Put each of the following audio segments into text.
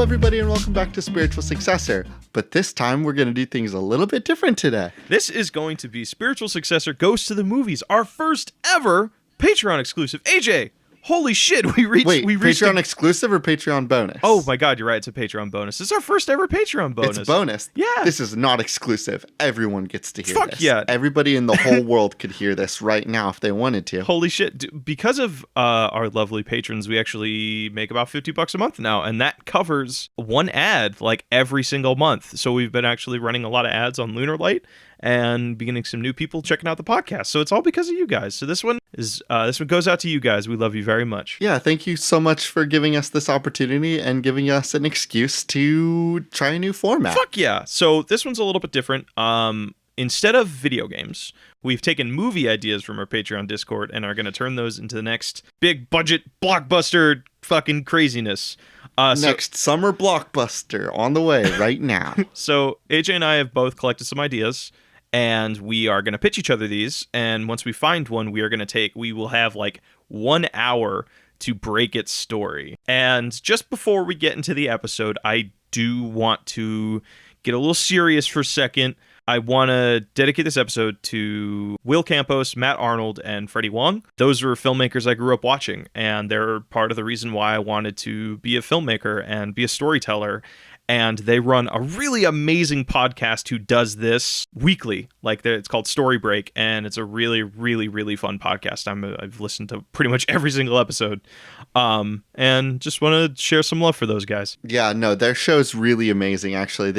everybody, and welcome back to Spiritual Successor. But this time, we're going to do things a little bit different today. This is going to be Spiritual Successor Goes to the Movies, our first ever Patreon exclusive. AJ, holy shit, we reached Patreon exclusive or Patreon bonus? Oh my god, you're right, it's a Patreon bonus. This is our first ever Patreon bonus. It's bonus. Yeah. This is not exclusive. Everyone gets to hear this. Fuck yeah. Everybody in the whole world could hear this right now if they wanted to. Holy shit. Because of our lovely patrons, we actually make about $50 a month now, and that covers one ad like every single month. So we've been actually running a lot of ads on Lunar Light and beginning some new people checking out the podcast. So it's all because of you guys. So this one goes out to you guys. We love you very much. Yeah, thank you so much for giving us this opportunity and giving us an excuse to try a new format. Fuck yeah. So this one's a little bit different. Instead of video games, we've taken movie ideas from our Patreon Discord and are going to turn those into the next big budget blockbuster fucking craziness. Next summer blockbuster on the way right now. So AJ and I have both collected some ideas, and we are going to pitch each other these. And once we find one, we will have like 1 hour to break its story. And just before we get into the episode, I do want to get a little serious for a second. I want to dedicate this episode to Will Campos, Matt Arnold, and Freddie Wong. Those are filmmakers I grew up watching, and they're part of the reason why I wanted to be a filmmaker and be a storyteller. And they run a really amazing podcast who does this weekly. It's called Story Break, and it's a really, really, really fun podcast. I've listened to pretty much every single episode, and just want to share some love for those guys. Yeah, no, their show's really amazing, actually.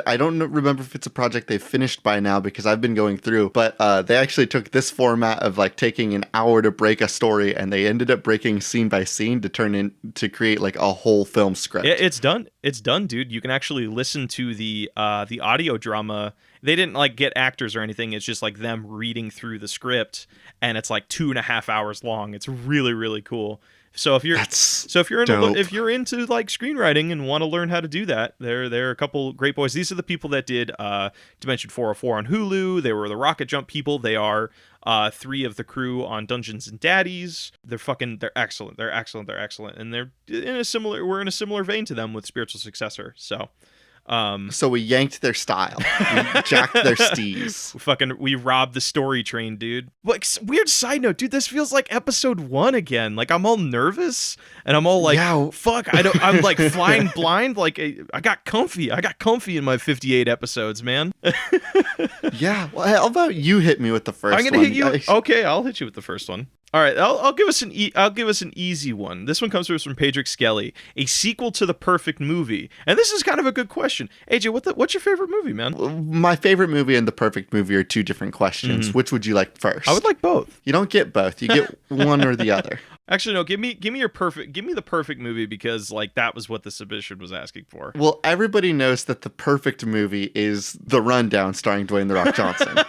I don't remember if it's a project they've finished by now because I've been going through, but they actually took this format of like taking an hour to break a story, and they ended up breaking scene by scene to create like a whole film script. It's done. It's done, dude. You can actually listen to the audio drama. They didn't like get actors or anything. It's just like them reading through the script, and it's like 2.5 hours long. It's really, really cool. So if you're into like screenwriting and want to learn how to do that, there are a couple great boys. These are the people that did Dimension 404 on Hulu. They were the Rocket Jump people. They are 3 of the crew on Dungeons and Daddies. They're excellent. They're excellent. And we're in a similar vein to them with Spiritual Successor. So we yanked their style. We jacked their steez. We robbed the story train, dude. Like, weird side note, dude, this feels like episode 1 again. Like, I'm all nervous, and I'm all like, yeah. Fuck, I'm like flying blind. Like, I got comfy in my 58 episodes, man. Yeah, well, how about you hit me with the first one? I'm gonna hit you. Okay, I'll hit you with the first one. All right, I'll give us an easy one. This one comes from Pedrick Skelly, a sequel to the perfect movie, and this is kind of a good question. AJ, what's your favorite movie, man? My favorite movie and the perfect movie are two different questions. Which would you like first? I would like both. You don't get both. You get one or the other. Actually, no. Give me the perfect movie, because like that was what the submission was asking for. Well, everybody knows that the perfect movie is The Rundown, starring Dwayne "The Rock" Johnson.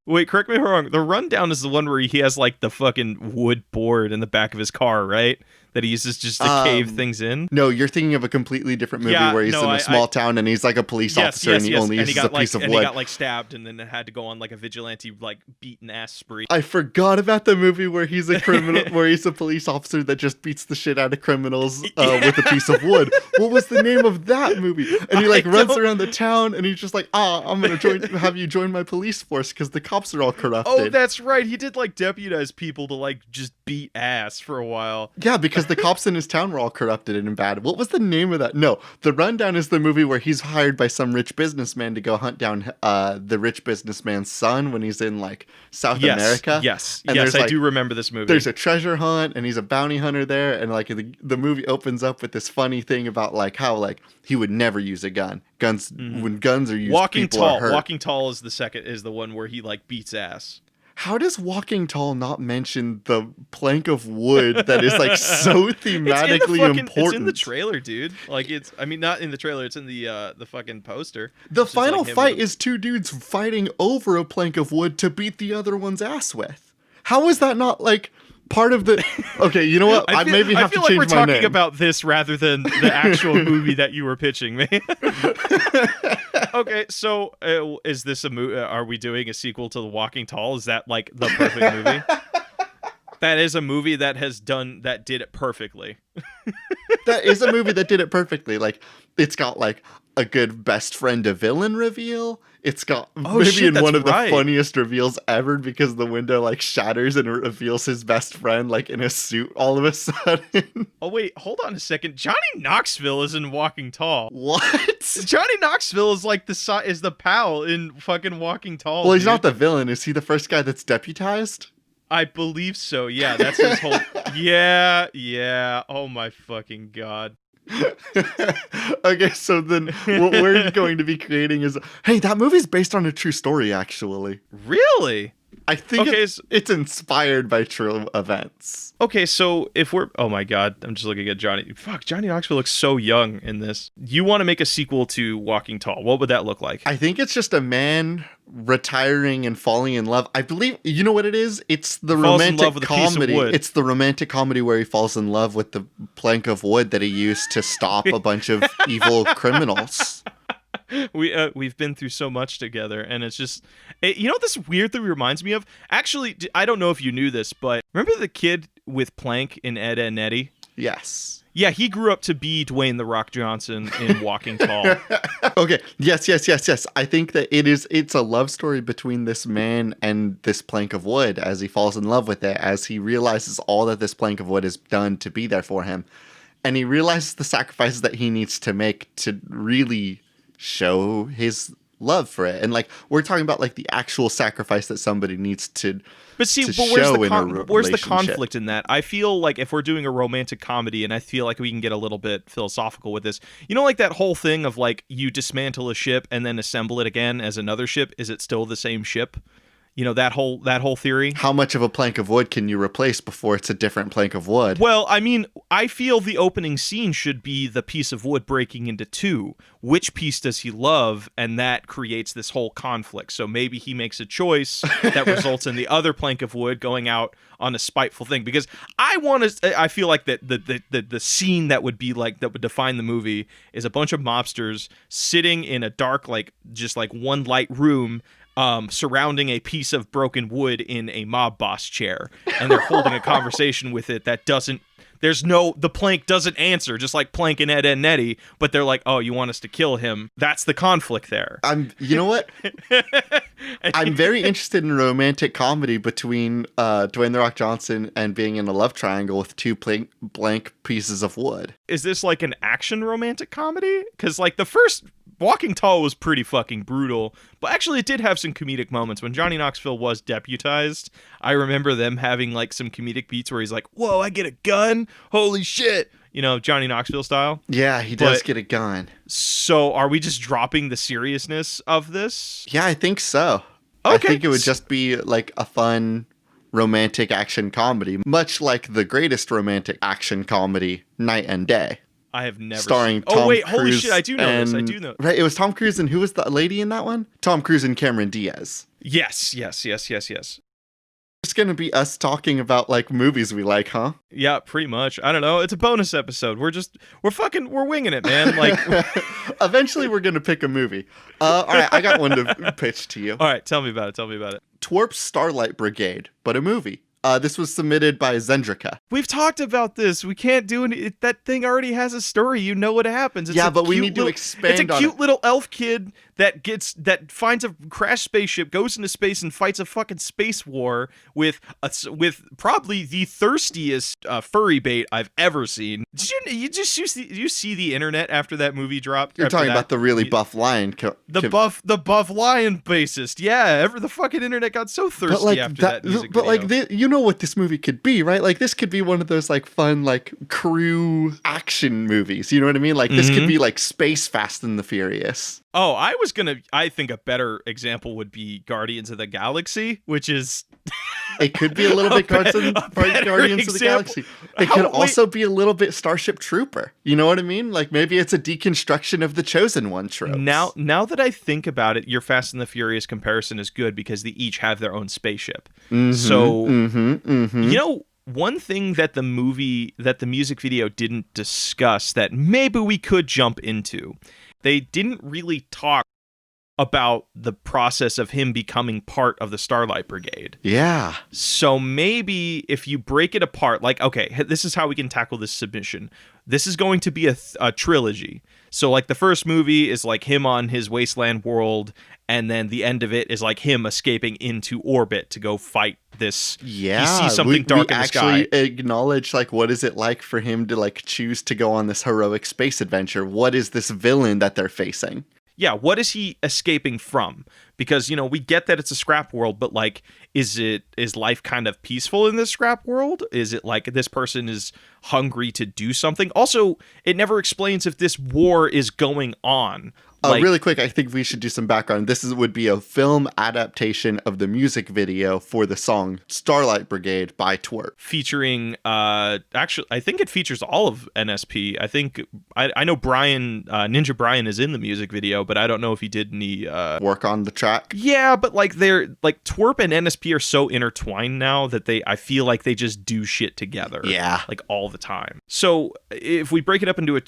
Wait, correct me if I'm wrong. The Rundown is the one where he has like the fucking wood board in the back of his car, right? That he uses just to cave things in? No, you're thinking of a completely different movie where he's in a small town and he's like a police officer and he only uses a piece of wood. And he got like stabbed and then had to go on like a vigilante like beaten ass spree. I forgot about the movie where he's a criminal, where he's a police officer that just beats the shit out of criminals with a piece of wood. What was the name of that movie? And he like runs around the town and he's just like, I'm going to have you join my police force because the cops are all corrupted. Oh, that's right. He did like deputize people to like just beat ass for a while. Yeah, because the cops in his town were all corrupted and bad. What was the name of that? No, The Rundown is the movie where he's hired by some rich businessman to go hunt down the rich businessman's son when he's in like South America. Yes, I do remember this movie. There's a treasure hunt and he's a bounty hunter there, and like the movie opens up with this funny thing about like how like he would never use a gun. When guns are used, people are hurt. Walking Tall is the one where he like beats ass. How does Walking Tall not mention the plank of wood that is like so thematically important? It's in the trailer, dude. Like not in the trailer. It's in the fucking poster. The final fight is 2 dudes fighting over a plank of wood to beat the other one's ass with. How is that not like part of the? Okay, you know what? I maybe have to change my name. I feel like we're talking about this rather than the actual movie that you were pitching me. Okay, so is this a movie? Are we doing a sequel to The Walking Tall? Is that like the perfect movie? That is a movie that did it perfectly. That is a movie that did it perfectly. Like, it's got like a good best friend to villain reveal. It's got one of the funniest reveals ever, because the window like shatters and it reveals his best friend like in a suit all of a sudden. Oh wait, hold on a second. Johnny Knoxville is in Walking Tall. What? Johnny Knoxville is like the pal in fucking Walking Tall. Well, he's not the villain. Is he the first guy that's deputized? I believe so. Yeah, that's his whole. Yeah. Oh my fucking god. Okay, so then what we're going to be creating is, hey, that movie's based on a true story, actually. Really? I think it's inspired by true events. Okay, so if we're... Oh my god, I'm just looking at Johnny. Fuck, Johnny Knoxville looks so young in this. You want to make a sequel to Walking Tall. What would that look like? I think it's just a man retiring and falling in love. I believe... You know what it is? It's the romantic comedy. It's the romantic comedy where he falls in love with the plank of wood that he used to stop a bunch of evil criminals. We've been through so much together, and it's just... you know what this weird thing reminds me of? Actually, I don't know if you knew this, but remember the kid with Plank in Ed, Edd n Eddy? Yes. Yeah, he grew up to be Dwayne "The Rock" Johnson in Walking Tall. Okay. Yes. I think that it's a love story between this man and this plank of wood as he falls in love with it, as he realizes all that this plank of wood has done to be there for him. And he realizes the sacrifices that he needs to make to really show his love for it. And like, we're talking about like the actual sacrifice that somebody needs to But see, where's the conflict in that? I feel like if we're doing a romantic comedy, and I feel like we can get a little bit philosophical with this, you know, like that whole thing of like you dismantle a ship and then assemble it again as another ship. Is it still the same ship? You know, that whole theory. How much of a plank of wood can you replace before it's a different plank of wood? Well, I mean, I feel the opening scene should be the piece of wood breaking into two. Which piece does he love? And that creates this whole conflict. So maybe he makes a choice that results in the other plank of wood going out on a spiteful thing. Because I feel like that the scene that would define the movie is a bunch of mobsters sitting in a dark, like just like one light room, surrounding a piece of broken wood in a mob boss chair, and they're holding a conversation with it that the plank doesn't answer, just like Plank and Ed, Edd n Eddy, but they're like, oh, you want us to kill him? That's the conflict there. You know what? I'm very interested in a romantic comedy between Dwayne "The Rock" Johnson and being in a love triangle with two blank pieces of wood. Is this like an action romantic comedy? Because like the first Walking Tall was pretty fucking brutal, but actually it did have some comedic moments. When Johnny Knoxville was deputized, I remember them having like some comedic beats where he's like, whoa, I get a gun? Holy shit. You know, Johnny Knoxville style. Yeah, he does get a gun. So are we just dropping the seriousness of this? Yeah, I think so. Okay. I think it would just be like a fun romantic action comedy, much like the greatest romantic action comedy, Night and Day. I have never starring seen... Tom wait, Cruise holy shit, I do know this. I do know. Right, it was Tom Cruise, and who was the lady in that one? Tom Cruise and Cameron Diaz. Yes. It's gonna be us talking about like movies we like, huh? Yeah, pretty much. I don't know. It's a bonus episode. We're winging it, man. Like, eventually we're gonna pick a movie. All right, I got one to pitch to you. All right, tell me about it. Twerp's Starlight Brigade, but a movie. This was submitted by Zendrika. We've talked about this. We can't do it. That thing already has a story. You know what happens. It's but we need to expand on it. It's a cute little elf kid that finds a crashed spaceship, goes into space, and fights a fucking space war with probably the thirstiest furry bait I've ever seen. Did you see the internet after that movie dropped? You're talking about the really buff lion. The buff lion bassist. Yeah, the fucking internet got so thirsty after that music video. But like, you know what this movie could be, right? Like, this could be one of those like fun like crew action movies. You know what I mean? Like, this could be like Space Fast and the Furious. Oh, I think a better example would be Guardians of the Galaxy, which is... It could be a little bit Guardians of the Galaxy. It could also be a little bit Starship Trooper. You know what I mean? Like, maybe it's a deconstruction of the Chosen One trope. Now that I think about it, your Fast and the Furious comparison is good because they each have their own spaceship. So, you know, one thing that the music video didn't discuss that maybe we could jump into, they didn't really talk about the process of him becoming part of the Starlight Brigade. Yeah. So maybe if you break it apart, like, okay, this is how we can tackle this submission. This is going to be a trilogy. So like the first movie is like him on his wasteland world, and then the end of it is like him escaping into orbit to go fight this. Yeah, he sees something dark in the sky. We actually acknowledge, like, what is it like for him to like choose to go on this heroic space adventure? What is this villain that they're facing? Yeah, what is he escaping from? Because, you know, we get that it's a scrap world, but like, is life kind of peaceful in this scrap world? Is it like this person is hungry to do something? Also, it never explains if this war is going on. Really quick, I think we should do some background. Would be a film adaptation of the music video for the song Starlight Brigade by Twerp. Featuring, actually, I think it features all of NSP. I think, I know Brian, Ninja Brian is in the music video, but I don't know if he did any... work on the track? Yeah, but like Twerp and NSP are so intertwined now that I feel like they just do shit together. Yeah. Like all the time. So if we break it up into a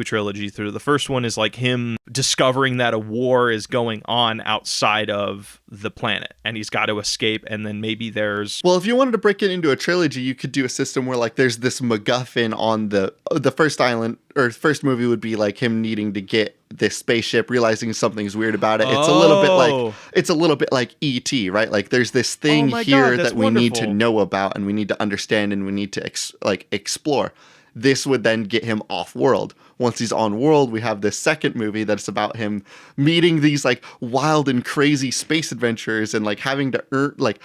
trilogy, through the first one is like him discovering that a war is going on outside of the planet and he's got to escape, and then maybe there's... Well, if you wanted to break it into a trilogy, you could do a system where like there's this MacGuffin on the first island, or first movie would be like him needing to get this spaceship, realizing something's weird about it. It's a little bit like E.T., right? Like there's this thing here that we need to know about and we need to understand and we need to explore. This would then get him off world. Once he's on world, we have this second movie that's about him meeting these like wild and crazy space adventurers and like having to earn, like,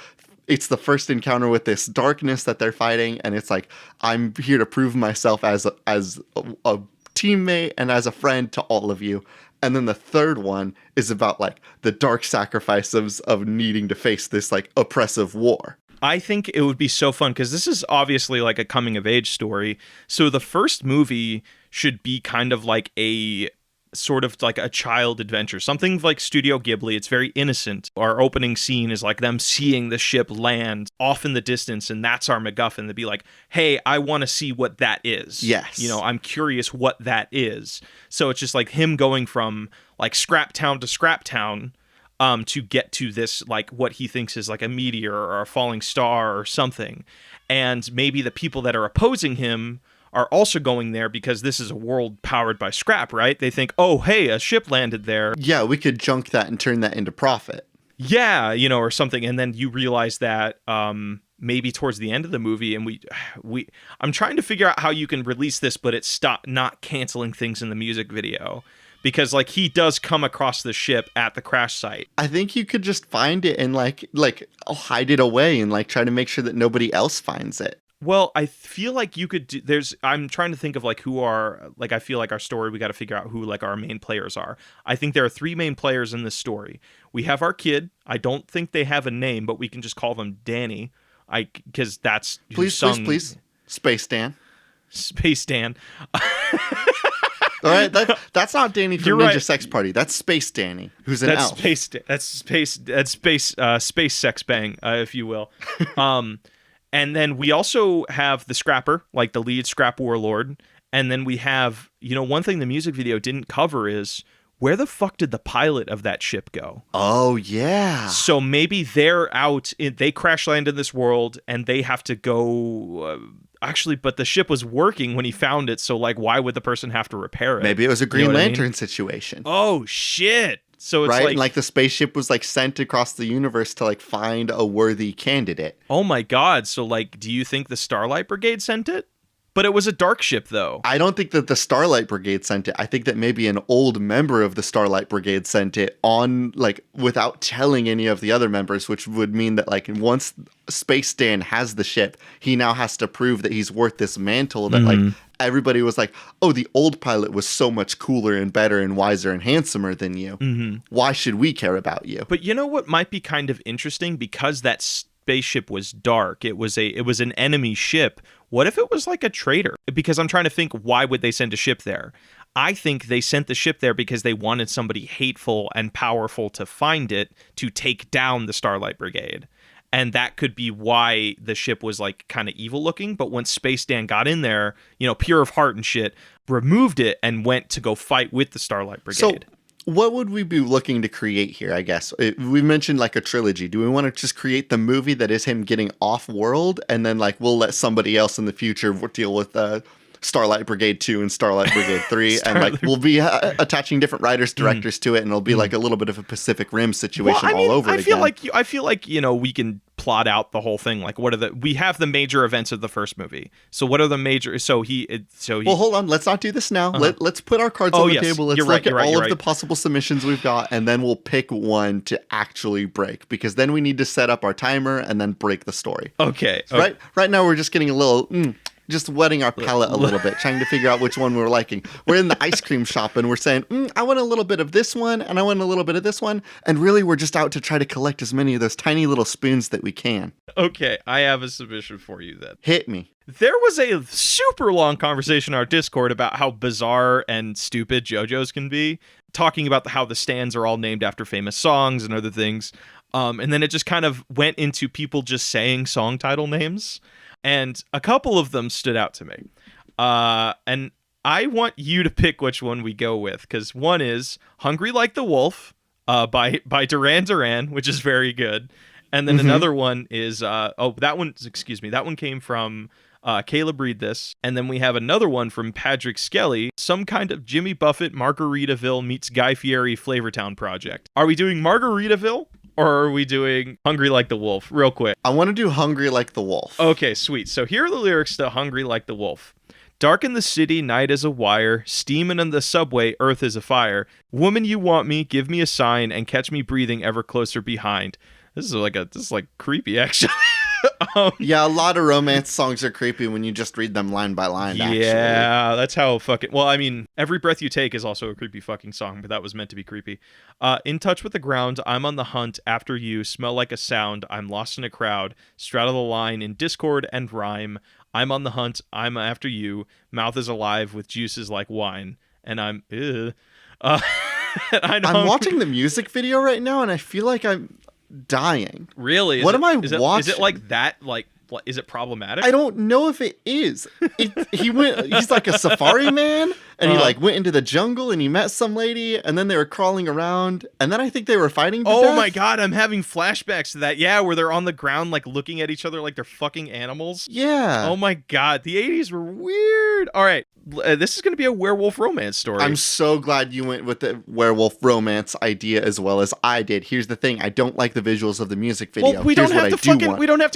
it's the first encounter with this darkness that they're fighting, and it's like, I'm here to prove myself as a teammate and as a friend to all of you. And then the third one is about like the dark sacrifices of needing to face this like oppressive war. I think it would be so fun because this is obviously like a coming of age story. So the first movie should be kind of like a sort of like a child adventure, something like Studio Ghibli. It's very innocent. Our opening scene is like them seeing the ship land off in the distance, and that's our MacGuffin. They'd be like, hey, I want to see what that is. Yes. You know, I'm curious what that is. So it's just like him going from like scrap town to scrap town, to get to this, like what he thinks is like a meteor or a falling star or something. And maybe the people that are opposing him are also going there because this is a world powered by scrap, right? They think, oh, hey, a ship landed there. Yeah, we could junk that and turn that into profit. Yeah, you know, or something. And then you realize that maybe towards the end of the movie, and I'm trying to figure out how you can release this, but it's not canceling things in the music video. Because, like, he does come across the ship at the crash site. I think you could just find it and, like hide it away and, like, try to make sure that nobody else finds it. Well, I feel like you could do... I'm trying to think of, like, who are... Like, I feel like our story, we got to figure out who, like, our main players are. I think there are 3 main players in this story. We have our kid. I don't think they have a name, but we can just call them Danny. Because that's... Please. Space Dan. Space Dan. All right, that's not Danny from You're Ninja right. Sex Party. That's Space Danny, who's an elf. That's space sex bang, if you will. And then we also have the Scrapper, like the lead scrap warlord. And then we have, you know, one thing the music video didn't cover is, where the fuck did the pilot of that ship go? Oh, yeah. So maybe they're out, they crash land in this world and they have to go... Actually, but the ship was working when he found it, so like, why would the person have to repair it? Maybe it was a Green Lantern situation. Oh shit! So it's right, like, and like the spaceship was like sent across the universe to like find a worthy candidate. Oh my god! So like, do you think the Starlight Brigade sent it? But it was a dark ship, though. I don't think that the Starlight Brigade sent it. I think that maybe an old member of the Starlight Brigade sent it on, like, without telling any of the other members, which would mean that, like, once Space Dan has the ship, he now has to prove that he's worth this mantle that, like, everybody was like, oh, the old pilot was so much cooler and better and wiser and handsomer than you. Mm-hmm. Why should we care about you? But you know what might be kind of interesting? Because that spaceship was dark. It was an enemy ship. What if it was like a traitor? Because I'm trying to think, why would they send a ship there? I think they sent the ship there because they wanted somebody hateful and powerful to find it to take down the Starlight Brigade. And that could be why the ship was like kind of evil looking. But once Space Dan got in there, you know, pure of heart and shit, removed it and went to go fight with the Starlight Brigade. So what would we be looking to create here, I guess? We mentioned like a trilogy. Do we want to just create the movie that is him getting off-world, and then like we'll let somebody else in the future deal with Starlight Brigade 2 and Starlight Brigade 3, and like we'll be attaching different writers, directors to it, and it'll be like a little bit of a Pacific Rim situation all over again. I feel like, you know, we can plot out the whole thing. Like, we have the major events of the first movie. So what are the major? Well, hold on. Let's not do this now. Let's put our cards on the table. Let's look at all of the possible submissions we've got, and then we'll pick one to actually break, because then we need to set up our timer and then break the story. Okay. So right now we're just getting a little. Just wetting our palate a little bit, trying to figure out which one we're liking. We're in the ice cream shop and we're saying, I want a little bit of this one and I want a little bit of this one. And really, we're just out to try to collect as many of those tiny little spoons that we can. Okay, I have a submission for you then. Hit me. There was a super long conversation in our Discord about how bizarre and stupid JoJo's can be, talking about how the stands are all named after famous songs and other things. And then it just kind of went into people just saying song title names. And a couple of them stood out to me. And I want you to pick which one we go with, because one is Hungry Like the Wolf by Duran Duran, which is very good. And then another one is, that one came from Caleb Read This. And then we have another one from Patrick Skelly, some kind of Jimmy Buffett Margaritaville meets Guy Fieri Flavortown project. Are we doing Margaritaville? Or are we doing Hungry Like the Wolf? Real quick. I want to do Hungry Like the Wolf. Okay, sweet. So here are the lyrics to Hungry Like the Wolf. Dark in the city, night is a wire. Steaming in the subway, earth is a fire. Woman, you want me, give me a sign, and catch me breathing ever closer behind. This is like creepy, actually. Yeah, a lot of romance songs are creepy when you just read them line by line, actually. Yeah, that's how fucking... Well, I mean, Every Breath You Take is also a creepy fucking song, but that was meant to be creepy. In touch with the ground, I'm on the hunt after you, smell like a sound, I'm lost in a crowd, straddle the line in discord and rhyme, I'm on the hunt, I'm after you, mouth is alive with juices like wine, and I'm... I'm watching the music video right now, and I feel like I'm dying. Really? What am I watching? Is it like that? Like, is it problematic? I don't know if it is. He's like a safari man, and he like went into the jungle and he met some lady, and then they were crawling around, and then I think they were fighting to death. My god, I'm having flashbacks to that. Yeah, where they're on the ground like looking at each other like they're fucking animals. Yeah. Oh my god, the 80s were weird. All right, this is going to be a werewolf romance story. I'm so glad you went with the werewolf romance idea as well as I did. Here's the thing, I don't like the visuals of the music video. Well, we don't have to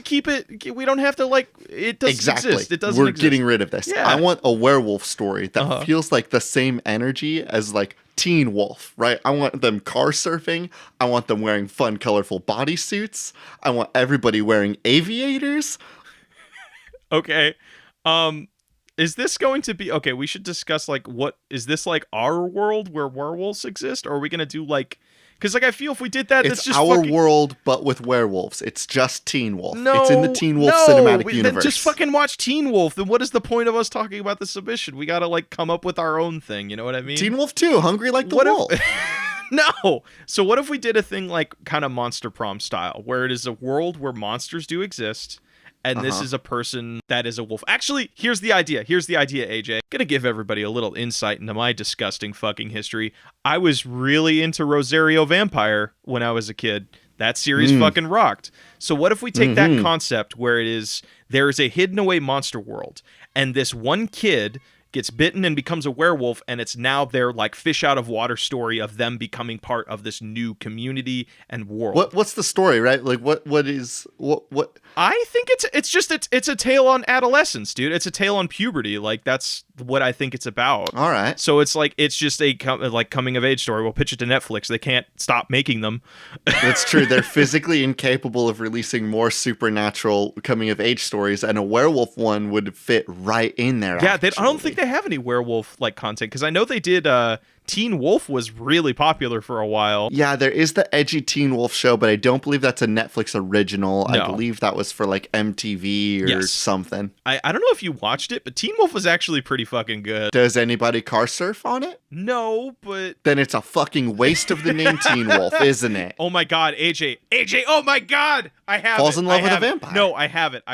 keep it. We don't have to like it doesn't exist. It doesn't exist. We're getting rid of this. Yeah. I want a werewolf story that feels like the same energy as like Teen Wolf, right? I want them car surfing. I want them wearing fun, colorful bodysuits. I want everybody wearing aviators. Okay. Is this going to be... Okay, we should discuss, like, what... Is this, like, our world where werewolves exist? Or are we going to do, like... Because, like, I feel if we did that, it's just our world, but with werewolves. It's just Teen Wolf. No, it's in the Teen Wolf cinematic universe. Then just fucking watch Teen Wolf. Then what is the point of us talking about the submission? We got to, like, come up with our own thing. You know what I mean? Teen Wolf 2, Hungry Like the Wolf. No. So what if we did a thing, like, kind of Monster Prom style, where it is a world where monsters do exist, and this is a person that is a wolf. Actually, here's the idea, AJ. Gonna give everybody a little insight into my disgusting fucking history. I was really into Rosario Vampire when I was a kid. That series fucking rocked. So what if we take that concept where there is a hidden away monster world, and this one kid gets bitten and becomes a werewolf, and it's now their like fish out of water story of them becoming part of this new community and world. What's the story, right? Like what I think it's a tale on adolescence, dude. It's a tale on puberty. Like that's what I think it's about. All right. So it's just a coming of age story. We'll pitch it to Netflix. They can't stop making them. That's true. They're physically incapable of releasing more supernatural coming of age stories, and a werewolf one would fit right in there. Yeah, I don't think they have any werewolf like content, because I know they did. Teen Wolf was really popular for a while. Yeah, there is the edgy Teen Wolf show, but I don't believe that's a Netflix original. No. I believe that was for like MTV or something. I don't know if you watched it, but Teen Wolf was actually pretty fucking good. Does anybody car surf on it? No, but... Then it's a fucking waste of the name Teen Wolf, isn't it? Oh my god, AJ, oh my god! I have Falls in love with a vampire. No, I have it.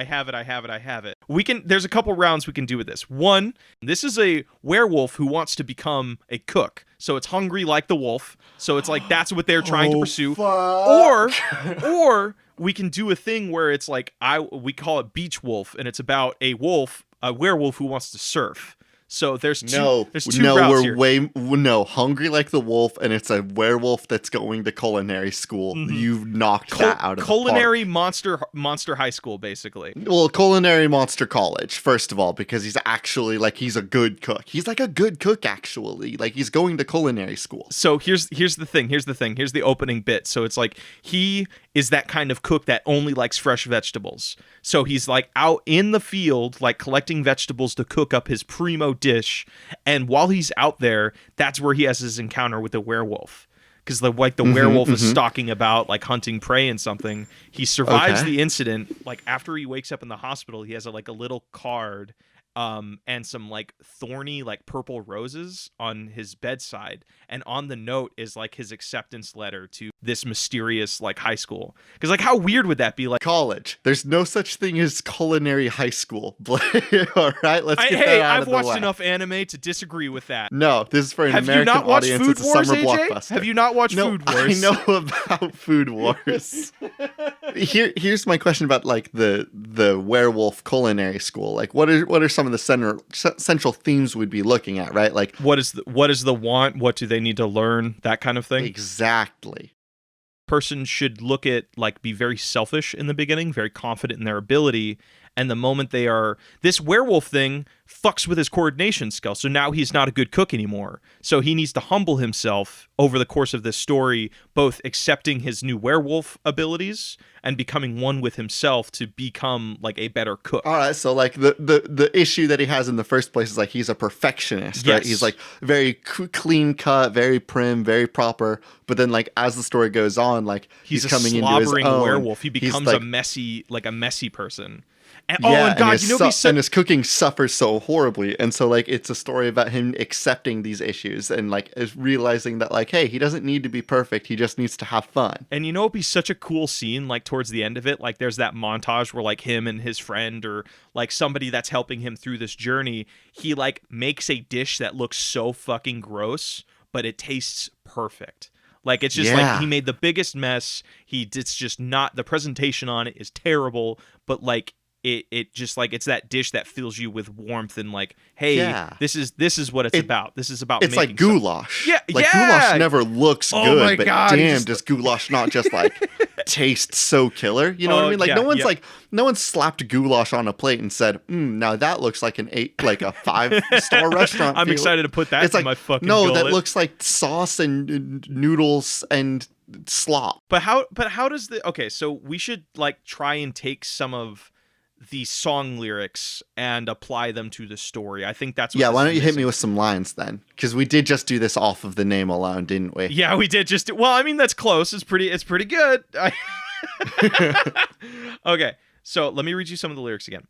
There's a couple rounds we can do with this. One, this is a werewolf who wants to become a cook. So it's hungry like the wolf. So it's like that's what they're trying to pursue. Fuck. Or we can do a thing where it's like we call it Beach Wolf, and it's about a werewolf who wants to surf. So there's two routes here. Hungry like the wolf, and it's a werewolf that's going to culinary school. Mm-hmm. You've knocked that out of culinary the park. monster high school, basically. Well, culinary monster college, first of all, because he's actually like he's a good cook. He's like a good cook, actually. Like he's going to culinary school. So here's the thing. Here's the opening bit. So it's like he is that kind of cook that only likes fresh vegetables. So he's like out in the field, like collecting vegetables to cook up his primo dish. And while he's out there, that's where he has his encounter with the werewolf. Because the werewolf is stalking about, like hunting prey and something. He survives the incident. Like after he wakes up in the hospital, he has a little card and some like thorny like purple roses on his bedside, and on the note is like his acceptance letter to this mysterious like high school. Because like how weird would that be? Like college. There's no such thing as culinary high school. All right, let's get that out I've of the way. watched enough anime to disagree with that. No, this is for an Have American you not watched audience. Food It's a Wars, summer AJ? blockbuster. Have you not watched Food Wars? I know about Food Wars. Here's my question about like the werewolf culinary school. Like what are some of the central themes we'd be looking at, right? Like what is the want? What do they need to learn? That kind of thing. Exactly. Person should look at like be very selfish in the beginning, very confident in their ability, and the moment they are, this werewolf thing fucks with his coordination skill, so now he's not a good cook anymore. So he needs to humble himself over the course of this story, both accepting his new werewolf abilities and becoming one with himself to become like a better cook. All right, so like the issue that he has in the first place is like he's a perfectionist, right? Yes. He's like very clean cut, very prim, very proper. But then like as the story goes on, like he's coming into his own werewolf. He becomes like, a messy person. And, and his cooking suffers so horribly, and so like it's a story about him accepting these issues and like is realizing that like, hey, he doesn't need to be perfect, he just needs to have fun. And it'd be such a cool scene, like towards the end of it, like there's that montage where like him and his friend or like somebody that's helping him through this journey, he like makes a dish that looks so fucking gross, but it tastes perfect. Like it's just like he made the biggest mess. It's just not, the presentation on it is terrible, but like it just like it's that dish that fills you with warmth and like, hey, this is what it's about. This is about it's like goulash. Like goulash never looks good, my but God, damn, does goulash not just like taste so killer? You know what I mean? Like no one's slapped goulash on a plate and said, now that looks like a 5-star restaurant. I'm excited to put that it's in like, my fucking no, gullet. that looks like sauce and noodles and slop. But how does so we should like try and take some of the song lyrics and apply them to the story. I think that's what why don't you hit me with some lines then? Because we did just do this off of the name alone, didn't we? Yeah, we did just well, I mean that's close. It's pretty good. Okay, so let me read you some of the lyrics again.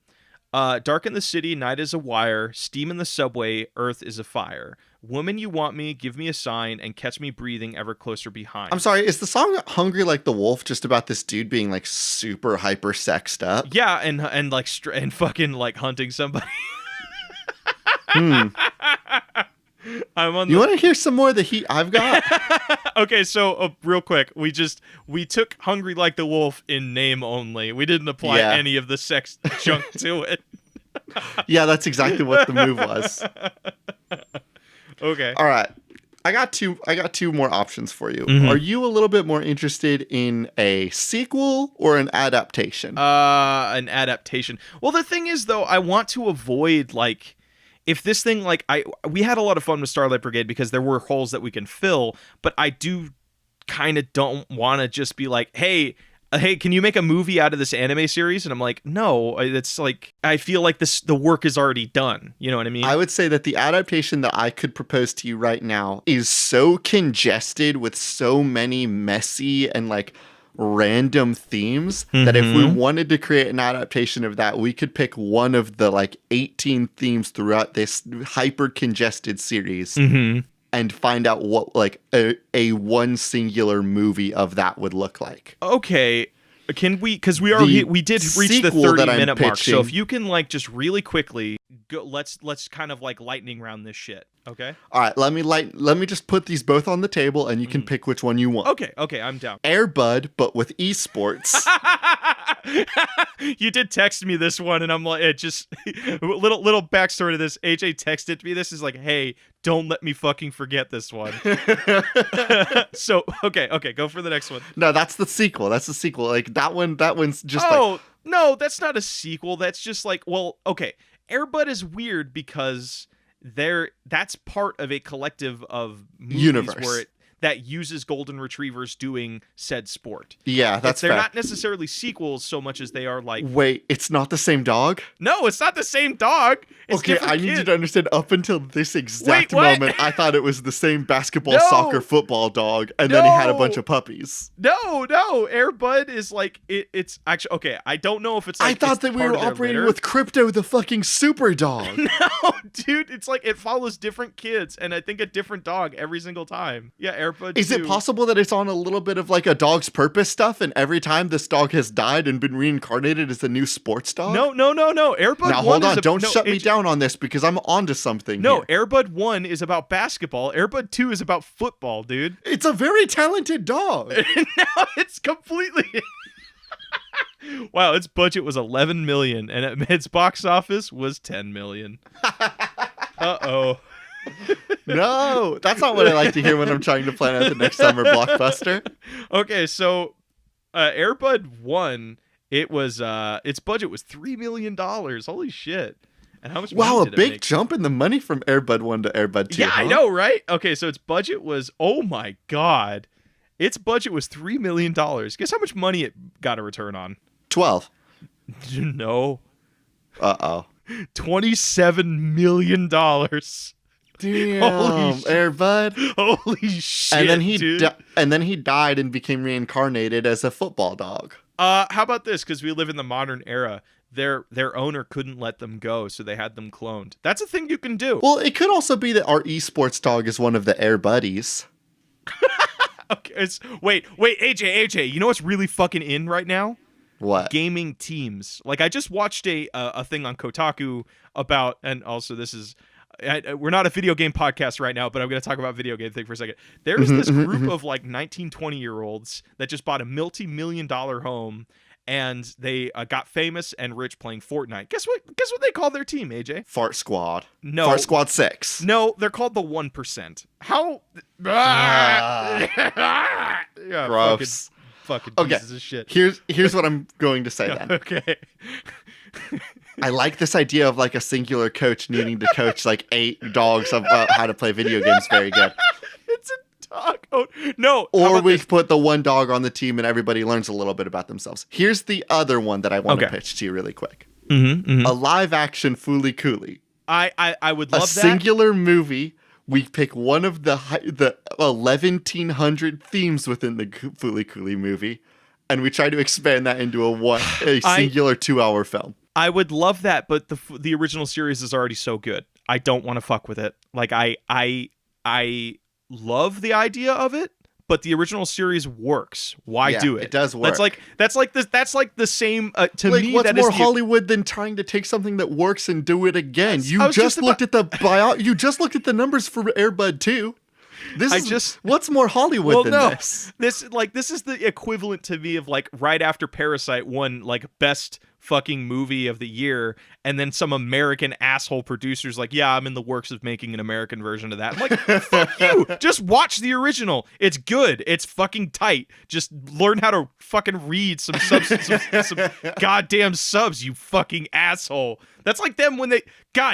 Dark in the city, night is a wire, steam in the subway, earth is a fire. Woman, you want me, give me a sign, and catch me breathing ever closer behind. I'm sorry, is the song Hungry Like the Wolf just about this dude being like super hyper sexed up? Yeah, and like and fucking like hunting somebody. You want to hear some more of the heat I've got? Okay, so real quick, we took Hungry Like the Wolf in name only. We didn't apply any of the sex junk to it. Yeah, that's exactly what the move was. Okay. All right. I got two more options for you. Mm-hmm. Are you a little bit more interested in a sequel or an adaptation? An adaptation. Well, the thing is though, I want to avoid like if this thing like we had a lot of fun with Starlight Brigade because there were holes that we can fill, but I do kind of don't want to just be like, hey, can you make a movie out of this anime series? And I'm like, no, it's like, I feel like the work is already done. You know what I mean? I would say that the adaptation that I could propose to you right now is so congested with so many messy and like random themes that if we wanted to create an adaptation of that, we could pick one of the like 18 themes throughout this hyper congested series and find out what like a one singular movie of that would look like. Okay. Can we, because we did reach the 30-minute mark. So if you can like just really quickly go. Let's kind of like lightning round this shit. Okay. All right, let me just put these both on the table, and you can pick which one you want. Okay, I'm down. Air Bud, but with esports. You did text me this one, and I'm like, it just little backstory to this. AJ texted me. This is like, hey, don't let me fucking forget this one. So okay, go for the next one. No, that's the sequel. That's the sequel. Like that one's just no, that's not a sequel. That's just like, well, okay. Air Bud is weird because that's part of a collective of movies universe that uses golden retrievers doing said sport. Yeah, they're not necessarily sequels so much as they are like. Wait, it's not the same dog? No, it's not the same dog. It's okay, I need you to understand. Up until this exact moment, I thought it was the same basketball, soccer, football dog, and then he had a bunch of puppies. No, Air Bud is like it's actually okay. I don't know if it's. Like, I thought that we were operating with Crypto, the fucking super dog. No, dude, it's like it follows different kids, and I think a different dog every single time. Yeah, Air Bud. Is it possible that it's on a little bit of like a dog's purpose stuff, and every time this dog has died and been reincarnated as a new sports dog? No. Air Bud. Now hold on, don't shut me down on this because I'm onto something. No, here. Air Bud 1 is about basketball. Air Bud 2 is about football, dude. It's a very talented dog. No, it's completely. Wow, its budget was 11 million, and its box office was 10 million. Uh-oh. No, that's not what I like to hear when I'm trying to plan out the next summer blockbuster. Okay, so Air Bud 1, it was its budget was $3 million. Holy shit. And how much money did it big make? Jump in the money from Air Bud 1 to Air Bud 2. Yeah, huh? I know, right? Okay, so its budget was, oh my god. Its budget was $3 million. Guess how much money it got a return on? 12. No. Uh-oh. $27 million. Damn, Holy Air Bud. Holy shit, and then he dude. And then he died and became reincarnated as a football dog. How about this? Because we live in the modern era. Their owner couldn't let them go, so they had them cloned. That's a thing you can do. Well, it could also be that our esports dog is one of the Air Buddies. Okay, wait, AJ, you know what's really fucking in right now? What? Gaming teams. Like, I just watched a thing on Kotaku about, and also this is, we're not a video game podcast right now, but I'm going to talk about video game thing for a second. There's this group of like 19, 20-year-olds that just bought a multi-million-dollar home, and they got famous and rich playing Fortnite. Guess what they call their team, AJ? Fart Squad. No. Fart Squad 6. No, they're called the 1%. How? Yeah, gross. Fucking okay. pieces of shit. Here's what I'm going to say then. Okay. I like this idea of like a singular coach needing to coach like 8 dogs about how to play video games very good. It's a dog. Oh, no. Or we put the one dog on the team and everybody learns a little bit about themselves. Here's the other one that I want to pitch to you really quick. A live action Fooly Cooly. I would love that. A singular movie. We pick one of the 1100 themes within the Fooly Cooly movie, and we try to expand that into a singular 2-hour film. I would love that, but the original series is already so good. I don't want to fuck with it. Like I love the idea of it, but the original series works. Why do it? It does work. That's like the same to like, me. What's that more is Hollywood than trying to take something that works and do it again? You just looked at the numbers for Air Bud 2. What's more Hollywood than this? This is the equivalent to me of like right after Parasite won like best fucking movie of the year, and then some American asshole producer's like, yeah, I'm in the works of making an American version of that. I'm like, fuck you. Just watch the original. It's good. It's fucking tight. Just learn how to fucking read some goddamn subs, you fucking asshole. That's like them when they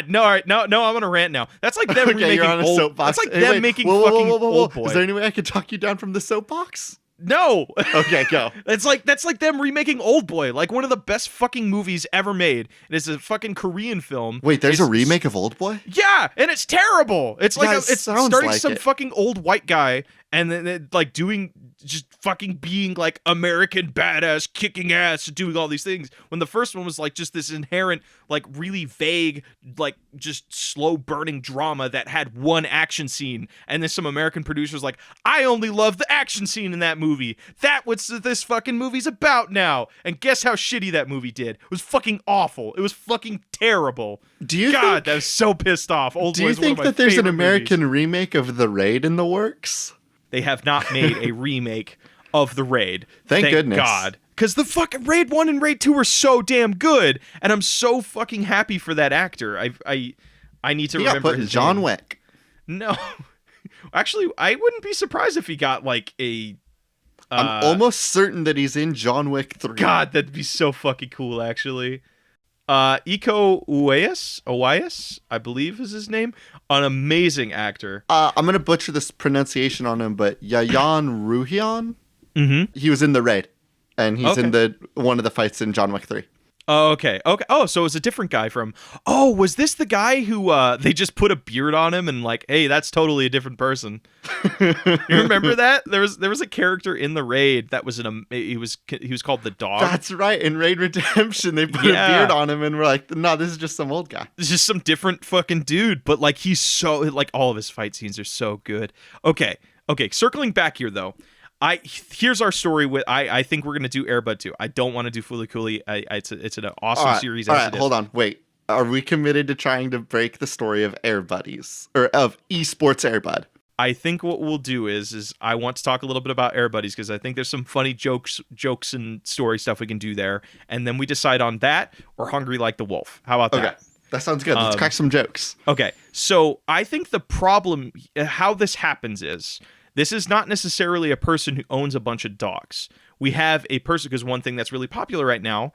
no, all right, no, I'm gonna rant now. That's like them remaking you're on a soapbox. That's like them making fucking Old Boy. Is there any way I could talk you down from the soapbox? No. Okay, go. That's like them remaking Old Boy, like one of the best fucking movies ever made. And it's a fucking Korean film. Wait, there's a remake of Old Boy? Yeah, and it's terrible. It's like it's starting like some fucking old white guy and then like just fucking being like American badass, kicking ass, doing all these things. When the first one was like just this inherent, like really vague, like just slow burning drama that had one action scene. And then some American producers like, I only love the action scene in that movie. movie. That's what this fucking movie's about now. And guess how shitty that movie did? It was fucking awful. It was fucking terrible. God, I was so pissed off. Old Do you think that there's an American remake of The Raid in the works? They have not made a remake of The Raid. Thank goodness. God. Because the fucking Raid 1 and Raid 2 were so damn good. And I'm so fucking happy for that actor. I need to remember his John name. Wick. No. Actually, I wouldn't be surprised if he got like a... I'm almost certain that he's in John Wick 3. God, that'd be so fucking cool, actually. Iko Uwais, I believe is his name. An amazing actor. I'm going to butcher this pronunciation on him, but Yayan Ruhian? Mm-hmm. He was in The Raid. And he's in one of the fights in John Wick 3. Oh, okay. Oh, so it was a different guy from... Oh, was this the guy who they just put a beard on him and like, hey, that's totally a different person? You remember that? There was a character in The Raid that was he was called the Dog. That's right. In Raid Redemption, they put a beard on him and we're like, no, this is just some old guy. It's just some different fucking dude, but like he's so like all of his fight scenes are so good. Okay. Circling back here though. Here's our story with I think we're gonna do Air Bud 2. I don't want to do Fooly Cooly. It's an awesome series. All right, hold on, wait. Are we committed to trying to break the story of Air Buddies or of esports Air Bud? I think what we'll do is I want to talk a little bit about Air Buddies because I think there's some funny jokes and story stuff we can do there, and then we decide on that or Hungry Like the Wolf. How about that? Okay, that sounds good. Let's crack some jokes. Okay, so I think the problem how this happens is. This is not necessarily a person who owns a bunch of dogs. We have a person, because one thing that's really popular right now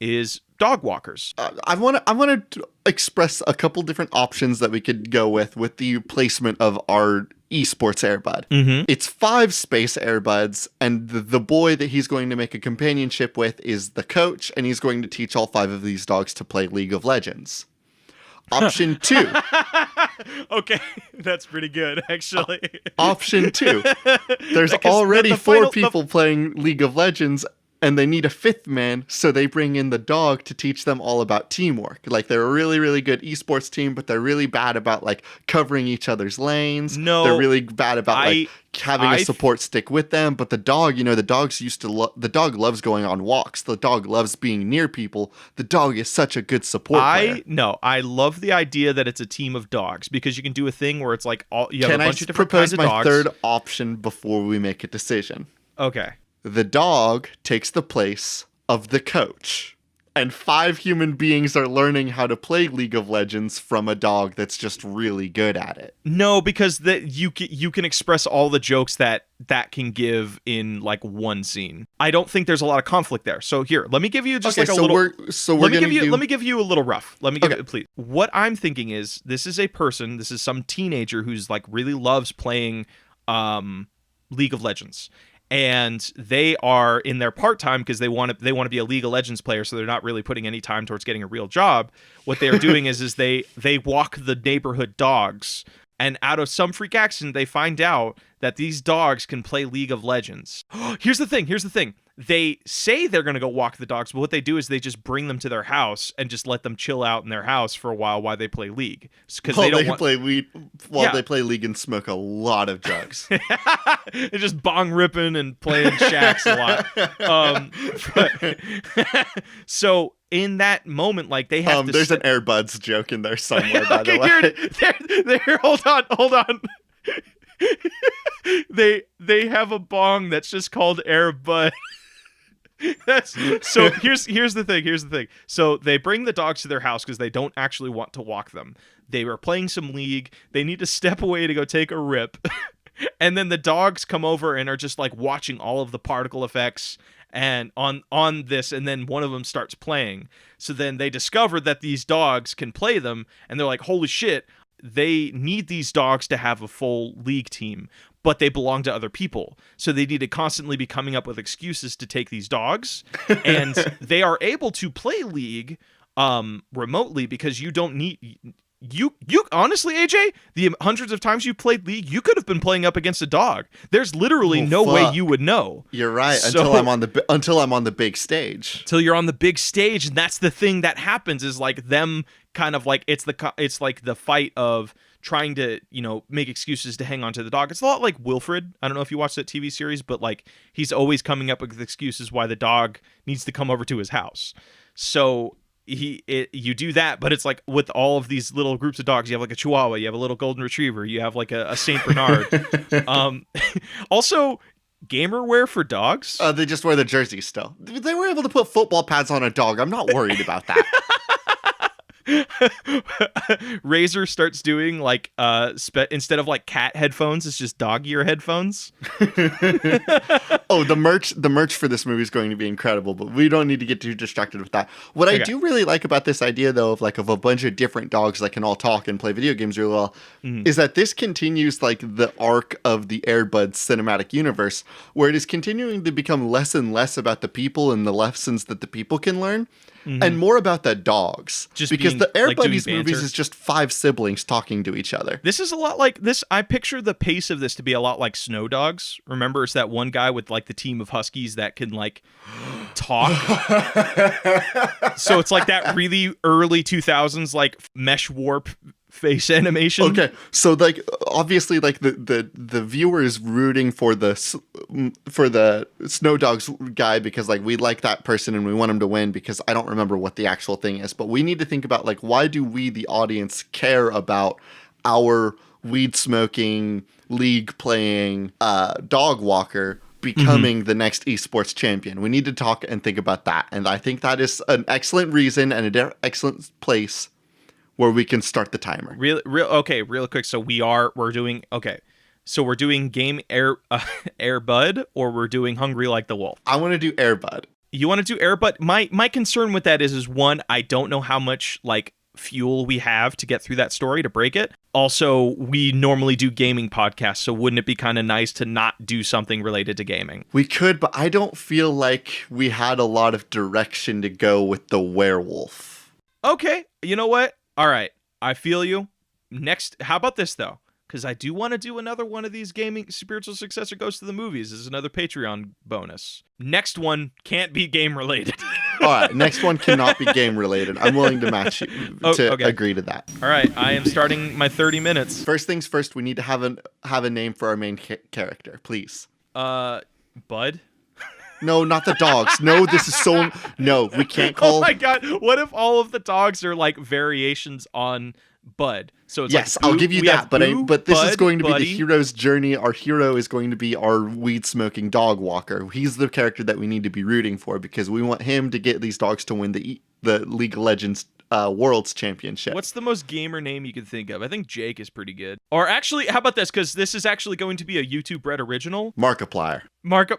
is dog walkers. I want to express a couple different options that we could go with the placement of our esports Airbud. Mm-hmm. It's 5 space Airbuds, and the boy that he's going to make a companionship with is the coach, and he's going to teach all 5 of these dogs to play League of Legends. Option 2. Okay, that's pretty good, actually. Option 2. There's already 4 people playing League of Legends, and they need a 5th man, so they bring in the dog to teach them all about teamwork. Like, they're a really, really good esports team, but they're really bad about, like, covering each other's lanes. No. They're really bad about, having a support stick with them. But the dog, the dogs the dog loves going on walks. The dog loves being near people. The dog is such a good support player. I love the idea that it's a team of dogs, because you can do a thing where it's like, you have Can a bunch of different kinds of dogs. Can I propose my third option before we make a decision? Okay. The dog takes the place of the coach, and 5 human beings are learning how to play League of Legends from a dog that's just really good at it. No, because you can express all the jokes that can give in like one scene. I don't think there's a lot of conflict there. So here, let me give you just let me give you a little rough. Let me give it, please. What I'm thinking is this is some teenager who's like really loves playing League of Legends. And they are in their part-time because they want to be a League of Legends player, so they're not really putting any time towards getting a real job. What they are doing is they walk the neighborhood dogs, and out of some freak accident, they find out that these dogs can play League of Legends. Here's the thing. They say they're going to go walk the dogs, but what they do is they just bring them to their house and just let them chill out in their house for a while they play League. Because they play League and smoke a lot of drugs. They're just bong ripping and playing shacks a lot. So in that moment, like they have to... There's an Airbuds joke in there somewhere, by the way. There, hold on. They have a bong that's just called Air Bud. So here's the thing. So they bring the dogs to their house because they don't actually want to walk them. They were playing some League. They need to step away to go take a rip. And then the dogs come over and are just like watching all of the particle effects and on this, and then one of them starts playing. So then they discover that these dogs can play them, and they're like, holy shit, they need these dogs to have a full League team, but they belong to other people. So they need to constantly be coming up with excuses to take these dogs. And they are able to play League remotely because you don't need... You honestly, AJ, the hundreds of times you played League, you could have been playing up against a dog. There's literally no way you would know. You're right. Until I'm on the big stage. Till you're on the big stage, and that's the thing that happens is like them kind of like it's like the fight of trying to, make excuses to hang on to the dog. It's a lot like Wilfred. I don't know if you watched that TV series, but like he's always coming up with excuses why the dog needs to come over to his house. So you do that, but it's like with all of these little groups of dogs, you have like a Chihuahua, you have a little Golden Retriever, you have like a Saint Bernard. Also, gamer wear for dogs. They just wear the jerseys still. They were able to put football pads on a dog. I'm not worried about that. Razer starts doing like instead of like cat headphones, it's just dog ear headphones. Oh, the merch for this movie is going to be incredible, but we don't need to get too distracted with that. What I do really like about this idea, though, of a bunch of different dogs that can all talk and play video games really well, is that this continues like the arc of the Air Buds cinematic universe, where it is continuing to become less and less about the people and the lessons that the people can learn. And more about the dogs. Because the Air Buddies movies is just 5 siblings talking to each other. This is a lot like this. I picture the pace of this to be a lot like Snow Dogs. Remember, it's that one guy with like the team of huskies that can like talk. So it's like that really early 2000s like mesh warp face animation. Okay, so like obviously like the viewer is rooting for the Snow Dogs guy because like we like that person and we want him to win, because I don't remember what the actual thing is, but we need to think about like, why do we, the audience, care about our weed smoking, league playing dog walker becoming the next esports champion? We need to talk and think about that, and I think that is an excellent reason and an excellent place where we can start the timer. Real quick. So we're doing game Air Bud, or we're doing Hungry Like the Wolf. I want to do Air Bud. You want to do Air Bud? My concern with that is one, I don't know how much like fuel we have to get through that story to break it. Also, we normally do gaming podcasts, so wouldn't it be kind of nice to not do something related to gaming? We could, but I don't feel like we had a lot of direction to go with the werewolf. Okay, you know what? All right, I feel you. Next, how about this, though? Because I do want to do another one of these gaming spiritual successor goes to the movies. This is another Patreon bonus. Next one can't be game related. All right, next one cannot be game related. I'm willing to match you agree to that. All right, I am starting my 30 minutes. First things first, we need to have a name for our main character, please. Bud? No, not the dogs. No, this is so... No, we can't call... Oh my god, what if all of the dogs are like variations on Bud? So it's yes, like Boo, I'll give you that, but this Bud, is going to be Buddy. the hero's journey. Our hero is going to be our weed-smoking dog walker. He's the character that we need to be rooting for, because we want him to get these dogs to win the League of Legends World's Championship. What's the most gamer name you could think of? I think Jake is pretty good. Or actually, how about this? Because this is actually going to be a YouTube Red original. Markiplier.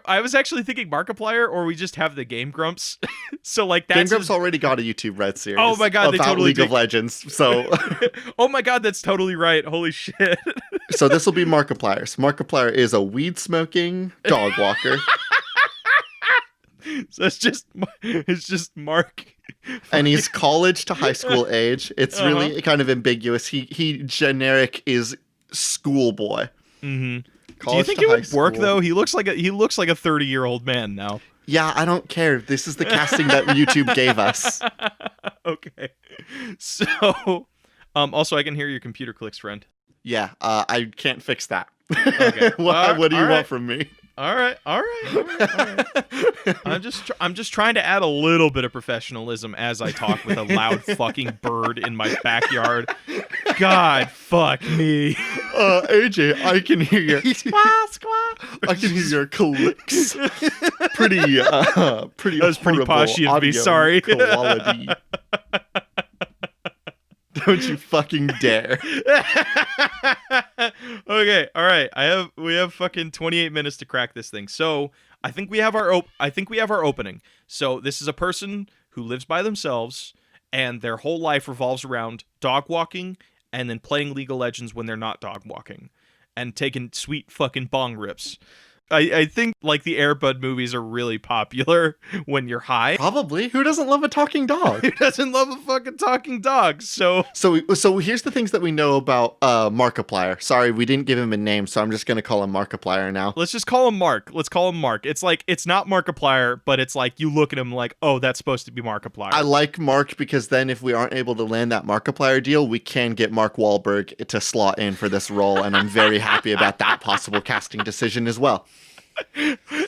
I was actually thinking Markiplier, or we just have the Game Grumps. So like that's Game Grumps already got a YouTube Red series. Oh my god, they totally League of Legends. So oh my god, that's totally right. Holy shit. So this will be Markiplier. So Markiplier is a weed smoking dog walker. So it's just Mark. And he's college to high school age. It's really kind of ambiguous. He generic is schoolboy. Mm-hmm. Do you think it would work though? He looks like a 30-year-old man now. Yeah, I don't care. This is the casting that YouTube gave us. Okay. So, also I can hear your computer clicks, friend. Yeah, I can't fix that. Okay. What do you want from me? All right. I'm just trying to add a little bit of professionalism as I talk with a loud fucking bird in my backyard. God, fuck me. AJ, I can hear your squawk, squawk. I can hear your clicks. Pretty That was pretty poshy of me. Sorry. Quality. Don't you fucking dare. Okay, all right. We have fucking 28 minutes to crack this thing. So, I think we have our opening. So, this is a person who lives by themselves and their whole life revolves around dog walking and then playing League of Legends when they're not dog walking and taking sweet fucking bong rips. I think like the Air Bud movies are really popular when you're high. Probably. Who doesn't love a talking dog? Who doesn't love a fucking talking dog? So here's the things that we know about Markiplier. Sorry, we didn't give him a name, so I'm just gonna call him Markiplier now. let's just call him Mark. Let's call him Mark. It's like, it's not Markiplier, but it's like you look at him like, oh, that's supposed to be Markiplier. I like Mark because then if we aren't able to land that Markiplier deal, we can get Mark Wahlberg to slot in for this role, and I'm very happy about that possible casting decision as well.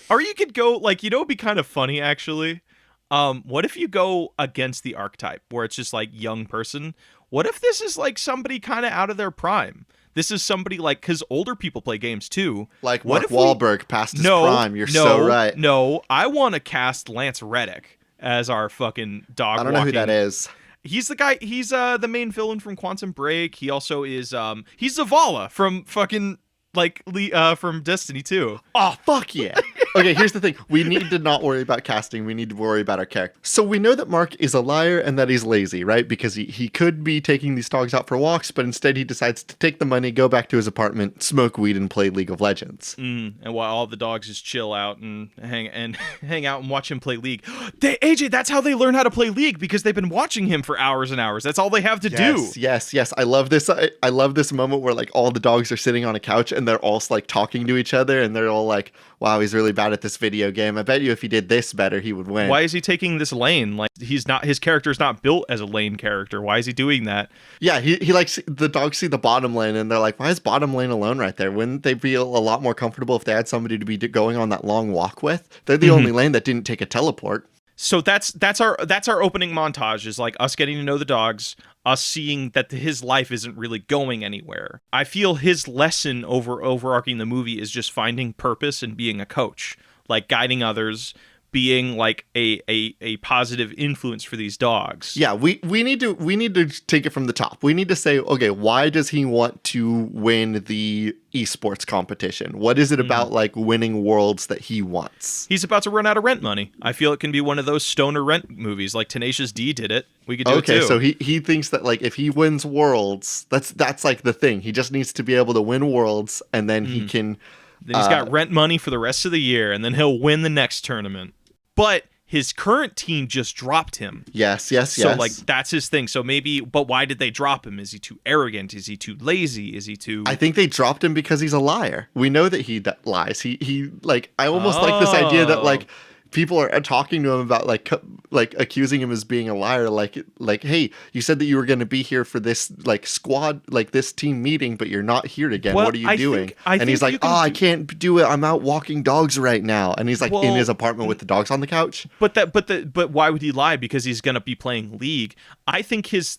Or you could go like, it'd be kind of funny actually. What if you go against the archetype where it's just like young person? What if this is like somebody kind of out of their prime? This is somebody like, because older people play games too. Like Mark Wahlberg past his prime. You're so right. No, I want to cast Lance Reddick as our fucking dog. I don't know who that is. He's the guy. He's the main villain from Quantum Break. He also is he's Zavala from fucking from Destiny 2. Oh, fuck yeah. Okay, here's the thing. We need to not worry about casting. We need to worry about our character. So we know that Mark is a liar and that he's lazy, right? Because he could be taking these dogs out for walks, but instead he decides to take the money, go back to his apartment, smoke weed, and play League of Legends. And while all the dogs just chill out and hang out and watch him play League. AJ, that's how they learn how to play League, because they've been watching him for hours and hours. That's all they have to do. Yes. I love this. I love this moment where like all the dogs are sitting on a couch and they're all like talking to each other, and they're all like, wow, he's really bad at this video game. I bet you if he did this better, he would win. Why is he taking this lane? Like, his character's not built as a lane character. Why is he doing that? Yeah, he likes, the dogs see the bottom lane and they're like, why is bottom lane alone right there? Wouldn't they feel a lot more comfortable if they had somebody to be going on that long walk with? They're the only lane that didn't take a teleport. So that's our opening montage, is like us getting to know the dogs, us seeing that his life isn't really going anywhere. I feel his lesson overarching the movie is just finding purpose and being a coach, like guiding others, being like a positive influence for these dogs. Yeah, we need to take it from the top. We need to say, okay, why does he want to win the esports competition? What is it about like winning worlds that he wants? He's about to run out of rent money. I feel it can be one of those stoner rent movies, like Tenacious D did it. We could do it too. Okay, so he thinks that like if he wins worlds, that's like the thing. He just needs to be able to win worlds, and then he can. Then he's got rent money for the rest of the year, and then he'll win the next tournament. But his current team just dropped him. Yes. So, like, that's his thing. So maybe, but why did they drop him? Is he too arrogant? Is he too lazy? Is he too... I think they dropped him because he's a liar. We know that he lies. He like, I almost like this idea that, like, people are talking to him about, like accusing him as being a liar. Like, hey, you said that you were going to be here for this, like, squad, like, this team meeting, but you're not here again. Well, what are you doing? And he's like, I can't do it. I'm out walking dogs right now. And he's like in his apartment with the dogs on the couch. But why would he lie? Because he's going to be playing League. I think his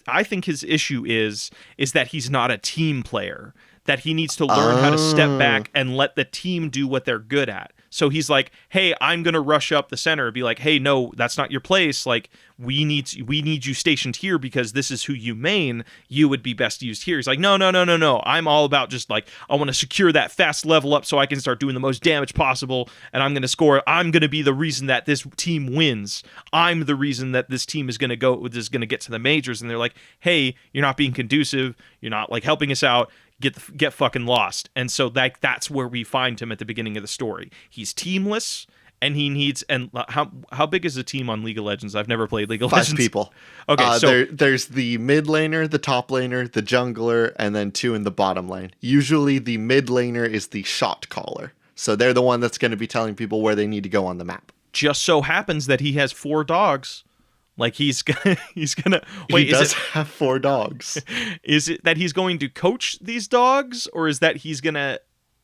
issue is that he's not a team player, that he needs to learn how to step back and let the team do what they're good at. So he's like, hey, I'm going to rush up the center and be like, hey, no, that's not your place. Like, we need you stationed here because this is who you main. You would be best used here. He's like, no. I'm all about just like, I want to secure that fast level up so I can start doing the most damage possible. And I'm going to score. I'm going to be the reason that this team wins. I'm the reason that this team is going to get to the majors. And they're like, hey, you're not being conducive. You're not like helping us out. Get fucking lost. And so that's where we find him at the beginning of the story. He's teamless, and he needs, and how big is the team on League of Legends? I've never played League of Legends. 5 people. Okay, so there's the mid laner, the top laner, the jungler, and then 2 in the bottom lane. Usually the mid laner is the shot caller. So they're the one that's going to be telling people where they need to go on the map. Just so happens that he has 4 dogs. Like he's gonna wait. He does have 4 dogs. Is it that he's going to coach these dogs, or is that he's gonna?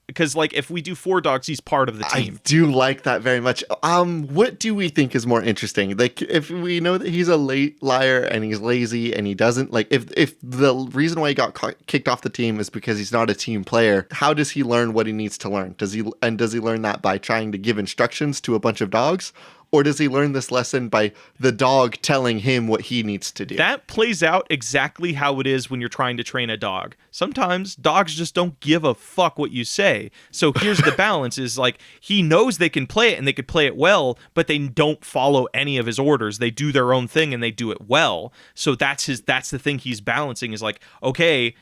Because like if we do 4 dogs, he's part of the team. I do like that very much. What do we think is more interesting? Like if we know that he's a liar and he's lazy and he doesn't like, if the reason why he got kicked off the team is because he's not a team player, how does he learn what he needs to learn? Does he learn that by trying to give instructions to a bunch of dogs? Or does he learn this lesson by the dog telling him what he needs to do? That plays out exactly how it is when you're trying to train a dog. Sometimes dogs just don't give a fuck what you say. So here's the balance is like he knows they can play it and they could play it well, but they don't follow any of his orders. They do their own thing and they do it well. So that's the thing he's balancing is like, okay,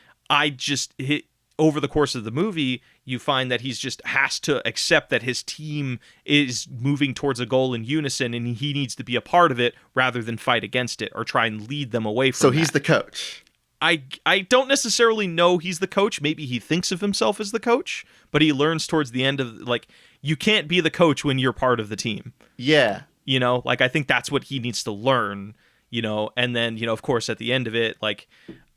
over the course of the movie, you find that he's just has to accept that his team is moving towards a goal in unison, and he needs to be a part of it rather than fight against it or try and lead them away from it. So he's the coach. I don't necessarily know he's the coach. Maybe he thinks of himself as the coach, but he learns towards the end of, like, you can't be the coach when you're part of the team. Yeah. You know, like, I think that's what he needs to learn, you know, and then, you know, of course, at the end of it, like,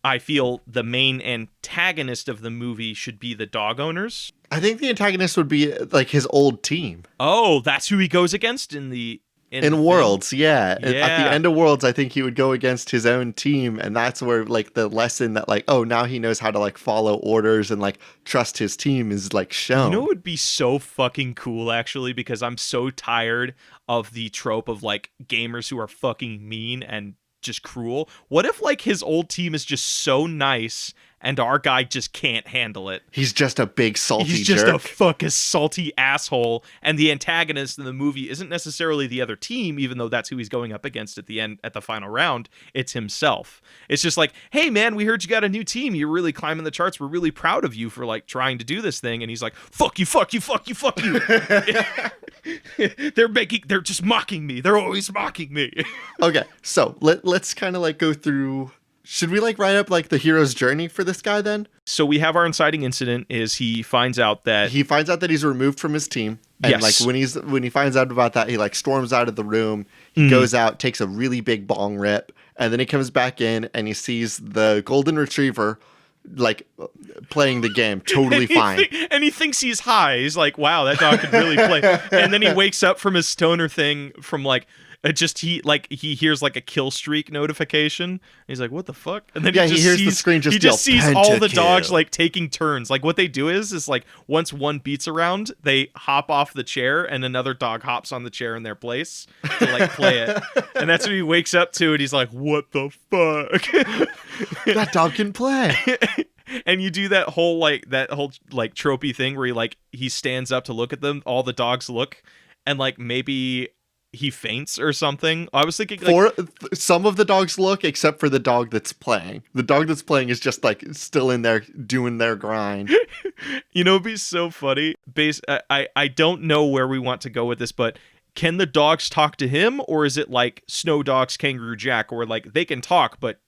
I feel the main antagonist of the movie should be the dog owners. I think the antagonist would be like his old team. Oh, that's who he goes against in the Worlds, yeah. Yeah. At the end of Worlds, I think he would go against his own team, and that's where like the lesson that like, oh, now he knows how to like follow orders and like trust his team is like shown. You know what would be so fucking cool, actually, because I'm so tired of the trope of like gamers who are fucking mean and just cruel. What if like his old team is just so nice and our guy just can't handle it? He's just a big salty jerk. He's just a fucking salty asshole, and the antagonist in the movie isn't necessarily the other team, even though that's who he's going up against at the end, at the final round. It's himself. It's just like, hey man, we heard you got a new team. You're really climbing the charts. We're really proud of you for like trying to do this thing. And he's like, fuck you, fuck you, fuck you, fuck you. They're just mocking me. They're always mocking me. Okay, so let's kind of like go through. Should we like write up like the hero's journey for this guy then? So we have our inciting incident is he finds out that he's removed from his team. And yes. like when he finds out about that, he like storms out of the room. He goes out, takes a really big bong rip, and then he comes back in and he sees the golden retriever like playing the game totally fine. And he thinks he's high. He's like, wow, that dog could really play. And then he wakes up from his stoner thing from like he hears like a kill streak notification. He's like, what the fuck? And then he hears the screen just he just sees all the dogs pentakill. like taking turns. Like what they do is like once one beats around, they hop off the chair and another dog hops on the chair in their place to like play it. And that's what he wakes up to, and he's like, what the fuck? That dog can play. And you do that whole tropey thing where he stands up to look at them, all the dogs look, and like maybe he faints or something. I was thinking like, some of the dogs look, except for the dog that's playing. The dog that's playing is just like still in there doing their grind. You know, it'd be so funny. I don't know where we want to go with this, but can the dogs talk to him, or is it like Snow Dogs, Kangaroo Jack, or like they can talk, but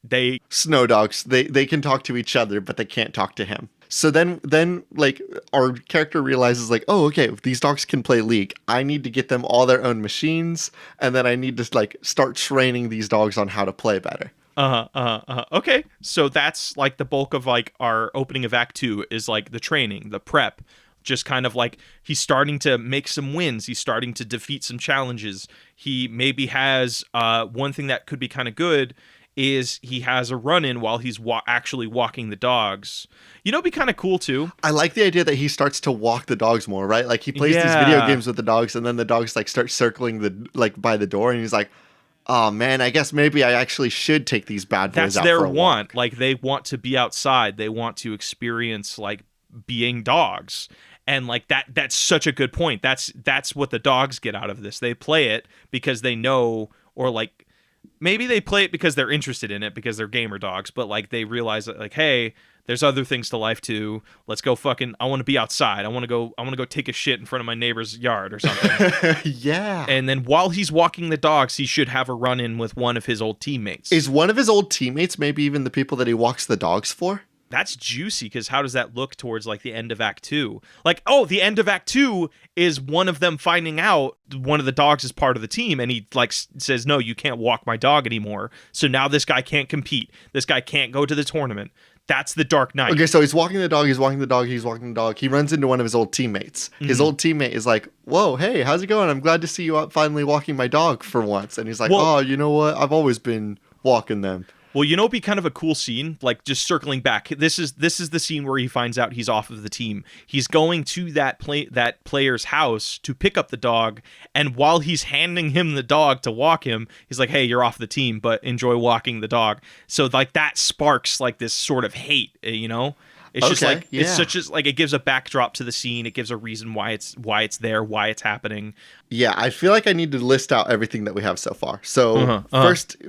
Snow Dogs, they can talk to each other, but they can't talk to him. So then like our character realizes like, oh, okay, if these dogs can play League, I need to get them all their own machines, and then I need to like start training these dogs on how to play better. Okay, so that's like the bulk of like our opening of Act 2 is like the training, the prep. Just kind of like he's starting to make some wins. He's starting to defeat some challenges. He maybe has one thing that could be kind of good is he has a run-in while he's actually walking the dogs. You know, it'd be kind of cool too. I like the idea that he starts to walk the dogs more, right? Like he plays these video games with the dogs, and then the dogs like start circling the like by the door, and he's like, oh man, I guess maybe I actually should take these bad boys out for a walk. That's their want. Like they want to be outside. They want to experience like being dogs. And like that's such a good point. That's what the dogs get out of this. They play it because they know, or like maybe they play it because they're interested in it because they're gamer dogs, but like they realize that like, hey, there's other things to life too. Let's go I want to be outside. I want to go take a shit in front of my neighbor's yard or something. Yeah. And then while he's walking the dogs, he should have a run-in with one of his old teammates. Is one of his old teammates maybe even the people that he walks the dogs for? That's juicy, because how does that look towards like the end of Act 2? Like, oh, the end of Act 2 is one of them finding out one of the dogs is part of the team, and he like says, no, you can't walk my dog anymore. So now this guy can't compete. This guy can't go to the tournament. That's the Dark Knight. Okay, so he's walking the dog. He runs into one of his old teammates. Mm-hmm. His old teammate is like, whoa, hey, how's it going? I'm glad to see you out finally walking my dog for once. And he's like, oh, you know what? I've always been walking them. Well, you know, it'd be kind of a cool scene, like just circling back. This is the scene where he finds out he's off of the team. He's going to that player's house to pick up the dog, and while he's handing him the dog to walk him, he's like, "Hey, you're off the team, but enjoy walking the dog." So like that sparks like this sort of hate, you know? It's just Okay, like yeah. it's such as like it gives a backdrop to the scene. It gives a reason why it's there, why it's happening. Yeah, I feel like I need to list out everything that we have so far. So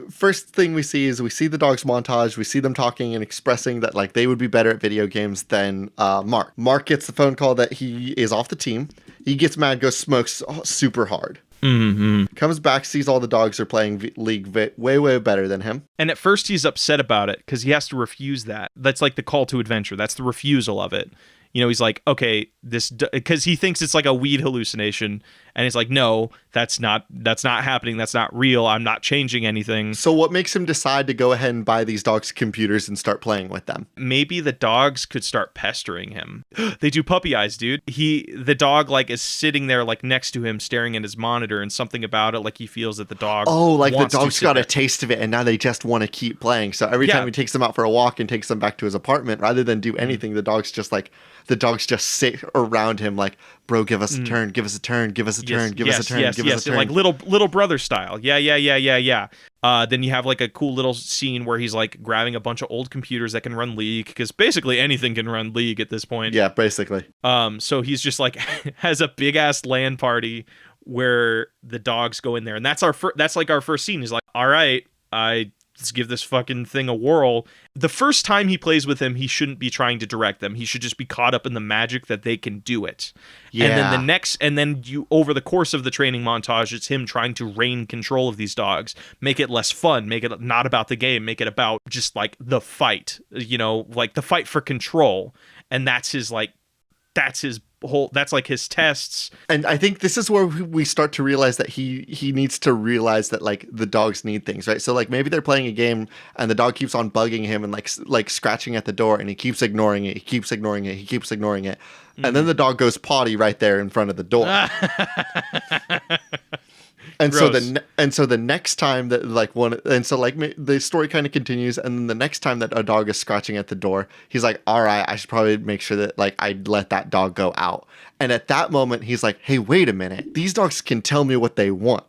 first thing we see is we see the dogs montage. We see them talking and expressing that like they would be better at video games than Mark. Mark gets the phone call that he is off the team. He gets mad, goes smokes super hard. Mm-hmm. Comes back, sees all the dogs are playing League way better than him. And at first he's upset about it because he has to refuse that. That's like the call to adventure. That's the refusal of it. You know, he's like, okay, because he thinks it's like a weed hallucination, and he's like, no, that's not happening. That's not real. I'm not changing anything. So what makes him decide to go ahead and buy these dogs' computers and start playing with them? Maybe the dogs could start pestering him. They do puppy eyes, dude. The dog like is sitting there like next to him, staring at his monitor, and something about it like he feels that the dog. Oh, like the dog's got a a taste of it, and now they just want to keep playing. So every time he takes them out for a walk and takes them back to his apartment, rather than do anything, the dogs just sit around him like, bro, give us a turn, give us a turn, give us a turn, give us a turn, give us a turn. Like little brother style. Yeah. Then you have like a cool little scene where he's like grabbing a bunch of old computers that can run League, because basically anything can run League at this point. Yeah, basically. So he's just like has a big ass LAN party where the dogs go in there, and that's like our first scene. He's like, all right, let's give this fucking thing a whirl. The first time he plays with him, he shouldn't be trying to direct them. He should just be caught up in the magic that they can do it. Yeah. And then you, over the course of the training montage, it's him trying to rein control of these dogs, make it less fun, make it not about the game, make it about just like the fight, you know, like the fight for control. And that's his tests. And I think this is where we start to realize that he needs to realize that like the dogs need things, right? So like maybe they're playing a game and the dog keeps on bugging him and like scratching at the door, and he keeps ignoring it, and then the dog goes potty right there in front of the door. And so the next time that the story kind of continues, and then the next time that a dog is scratching at the door, he's like, all right, I should probably make sure that like I let that dog go out. And at that moment, he's like, hey, wait a minute, these dogs can tell me what they want.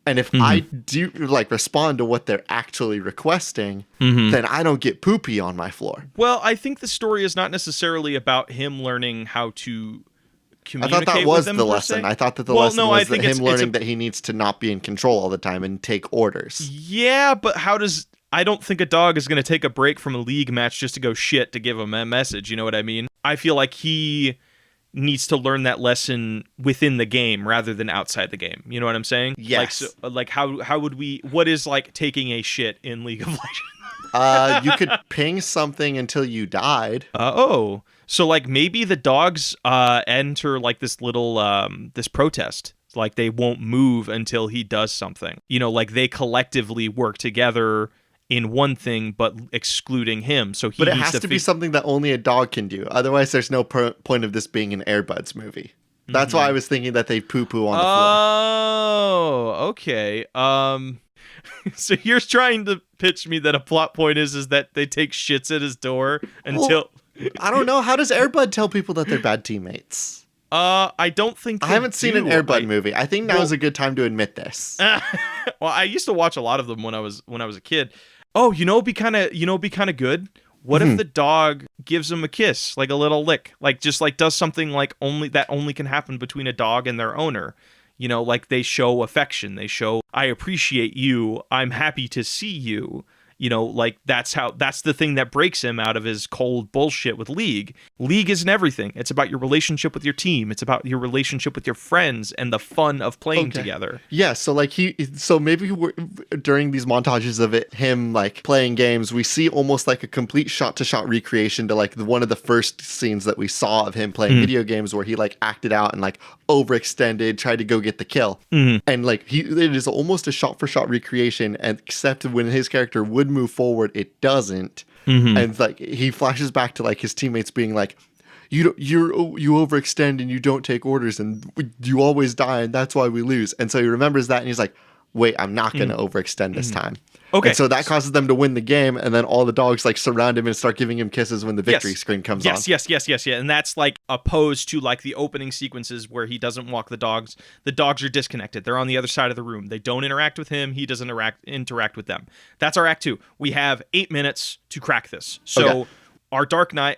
And if I do like respond to what they're actually requesting, then I don't get poopy on my floor. Well, I think the story is not necessarily about him learning how to I thought that was the lesson. I thought that the lesson was that him learning that he needs to not be in control all the time and take orders. Yeah, but I don't think a dog is going to take a break from a League match just to go shit to give him a message. You know what I mean? I feel like he needs to learn that lesson within the game rather than outside the game. You know what I'm saying? Yes. How would we, what is like taking a shit in League of Legends? You could ping something until you died. So like maybe the dogs enter like this little this protest. Like they won't move until he does something. You know, like they collectively work together in one thing, but excluding him. So he. But it has to be something that only a dog can do. Otherwise, there's no point of this being an Air Buds movie. That's why I was thinking that they poo-poo on the floor. Oh, okay. So you're trying to pitch me that a plot point is that they take shits at his door until. I don't know. How does Air Bud tell people that they're bad teammates? I don't think I haven't seen an Air Bud movie. I think now is a good time to admit this. Well, I used to watch a lot of them when I was a kid. Oh, be kind of good. What if the dog gives him a kiss, like a little lick, like just like does something like only can happen between a dog and their owner? You know, like they show affection. They show, I appreciate you. I'm happy to see you. You know, like that's the thing that breaks him out of his cold bullshit with League. League isn't everything. It's about your relationship with your team. It's about your relationship with your friends and the fun of playing together. Yeah, so like maybe during these montages of him like playing games, we see almost like a complete shot-to-shot recreation to like one of the first scenes that we saw of him playing video games, where he like acted out and like overextended, tried to go get the kill. And like it is almost a shot-for-shot recreation, and except when his character would move forward, it doesn't. And like he flashes back to like his teammates being like, you overextend and you don't take orders and you always die and that's why we lose. And so he remembers that and he's like, wait, I'm not going to overextend this time. Okay. And so that causes them to win the game, and then all the dogs like surround him and start giving him kisses when the victory screen comes on. Yes. And that's like opposed to like the opening sequences where he doesn't walk the dogs. The dogs are disconnected. They're on the other side of the room. They don't interact with him. He doesn't interact with them. That's our act 2. We have 8 minutes to crack this. So our Dark Knight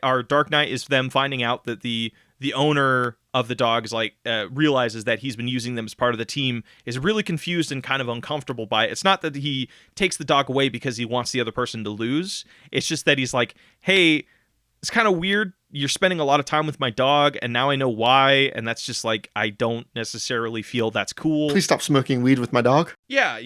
is them finding out that the owner of the dog is like realizes that he's been using them as part of the team, is really confused and kind of uncomfortable by it. It's not that he takes the dog away because he wants the other person to lose. It's just that he's like, hey, it's kind of weird. You're spending a lot of time with my dog, and now I know why, and that's just like, I don't necessarily feel that's cool. Please stop smoking weed with my dog. Yeah.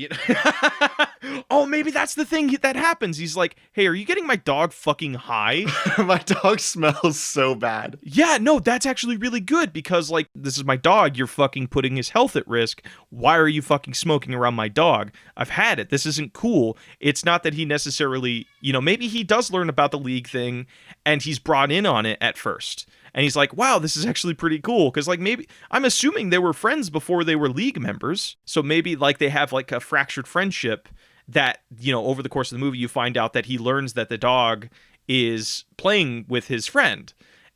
Oh, maybe that's the thing that happens. He's like, hey, are you getting my dog fucking high? My dog smells so bad. Yeah, no, that's actually really good because, like, this is my dog. You're fucking putting his health at risk. Why are you fucking smoking around my dog? I've had it. This isn't cool. It's not that he necessarily, maybe he does learn about the league thing and he's brought in on it at first. And he's like, wow, this is actually pretty cool. Because, like, maybe, I'm assuming they were friends before they were league members. So maybe, like, they have, like, a fractured friendship that, over the course of the movie, you find out that he learns that the dog is playing with his friend.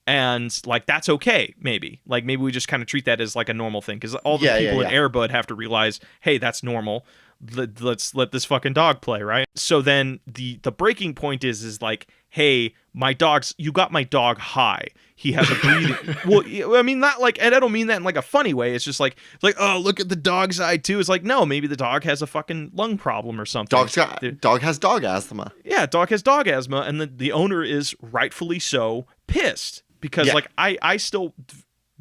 And, like, that's okay, maybe. Like, maybe we just kind of treat that as, like, a normal thing. Because all the people in Air Bud have to realize, hey, that's normal. Let's let this fucking dog play, right? So then the breaking point is like, hey, you got my dog high. He has a breathing. Well, I mean, not like, and I don't mean that in like a funny way. It's just like, oh, look at the dog's eye too. It's like, no, maybe the dog has a fucking lung problem or something. Dog has dog asthma. Yeah, dog has dog asthma, and the owner is rightfully so pissed because like I still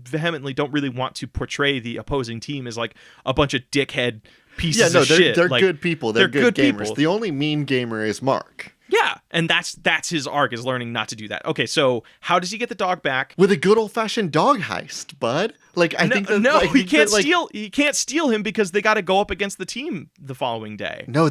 vehemently don't really want to portray the opposing team as like a bunch of dickhead pieces of shit. They're like, good people. They're good gamers. People. The only mean gamer is Mark. Yeah, and that's his arc, is learning not to do that. Okay, so how does he get the dog back? With a good old-fashioned dog heist, bud. Like, I think that... No, he can't steal him because they got to go up against the team the following day. No,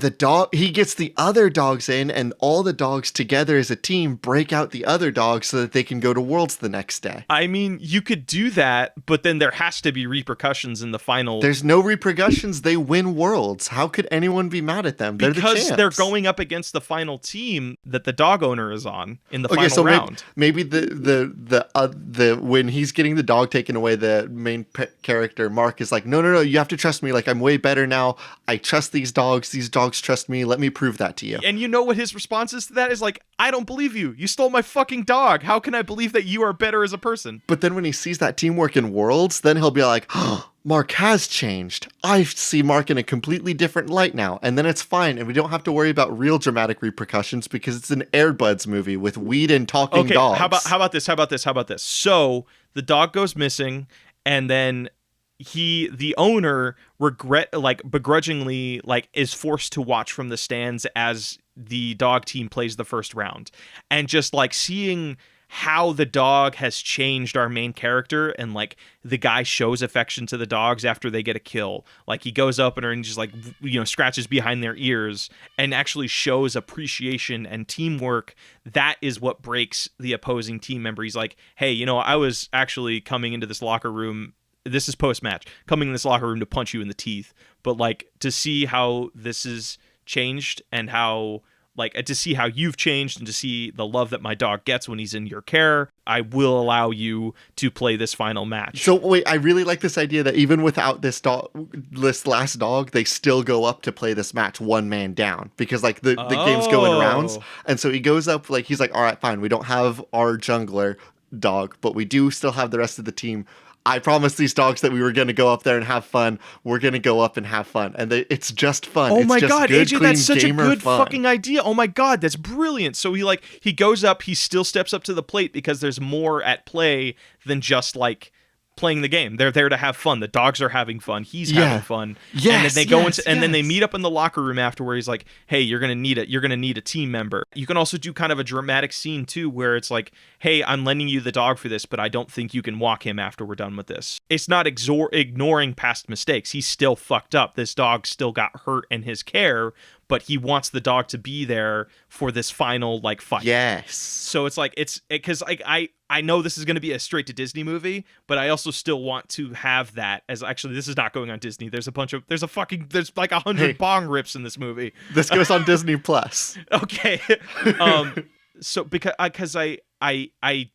he gets the other dogs in, and all the dogs together as a team break out the other dogs so that they can go to Worlds the next day. I mean, you could do that, but then there has to be repercussions in the final. There's no repercussions. They win Worlds. How could anyone be mad at them? They're the champs. Because they're going up against the final team that the dog owner is on in the final round. Maybe the when he's getting the dog taken away, the main character Mark is like, no, you have to trust me. Like, I'm way better now. I trust these dogs. These dogs trust me. Let me prove that to you. And you know what his response is to that is like, I don't believe you. You stole my fucking dog. How can I believe that you are better as a person? But then when he sees that teamwork in Worlds, then he'll be like, oh, Mark has changed. I see Mark in a completely different light now. And then it's fine. And we don't have to worry about real dramatic repercussions because it's an Air Buds movie with weed and talking dogs. How about this? So the dog goes missing, and then the owner begrudgingly is forced to watch from the stands as the dog team plays the first round. And just like seeing how the dog has changed our main character, and like the guy shows affection to the dogs after they get a kill. Like he goes up and just like, scratches behind their ears and actually shows appreciation and teamwork. That is what breaks the opposing team member. He's like, hey, I was actually coming into this locker room. This is post-match, coming in this locker room to punch you in the teeth. But like to see how this is changed and how to see how you've changed and to see the love that my dog gets when he's in your care, I will allow you to play this final match. So wait, I really like this idea that even without this last dog, they still go up to play this match one man down because like the game's going in rounds. And so he goes up, like he's like, all right, fine. We don't have our jungler dog, but we do still have the rest of the team. I promised these dogs that we were going to go up there and have fun. We're going to go up and have fun. And it's just fun. Oh my it's just God, good, AJ, clean, that's such a good fun. fucking idea. Oh my God, that's brilliant. So he goes up, he still steps up to the plate because there's more at play than just like playing the game. They're there to have fun. The dogs are having fun. He's having fun. Yes, and then they go and then they meet up in the locker room after where he's like, hey, you're going to need a team member. You can also do kind of a dramatic scene too, where it's like, hey, I'm lending you the dog for this, but I don't think you can walk him after we're done with this. It's not ignoring past mistakes. He's still fucked up. This dog still got hurt in his care, but he wants the dog to be there for this final fight. Yes. So it's like because I know this is going to be a straight to Disney movie, but I also still want to have that as actually this is not going on Disney. There's like 100 bong rips in this movie. This goes on Disney Plus. Okay. So because I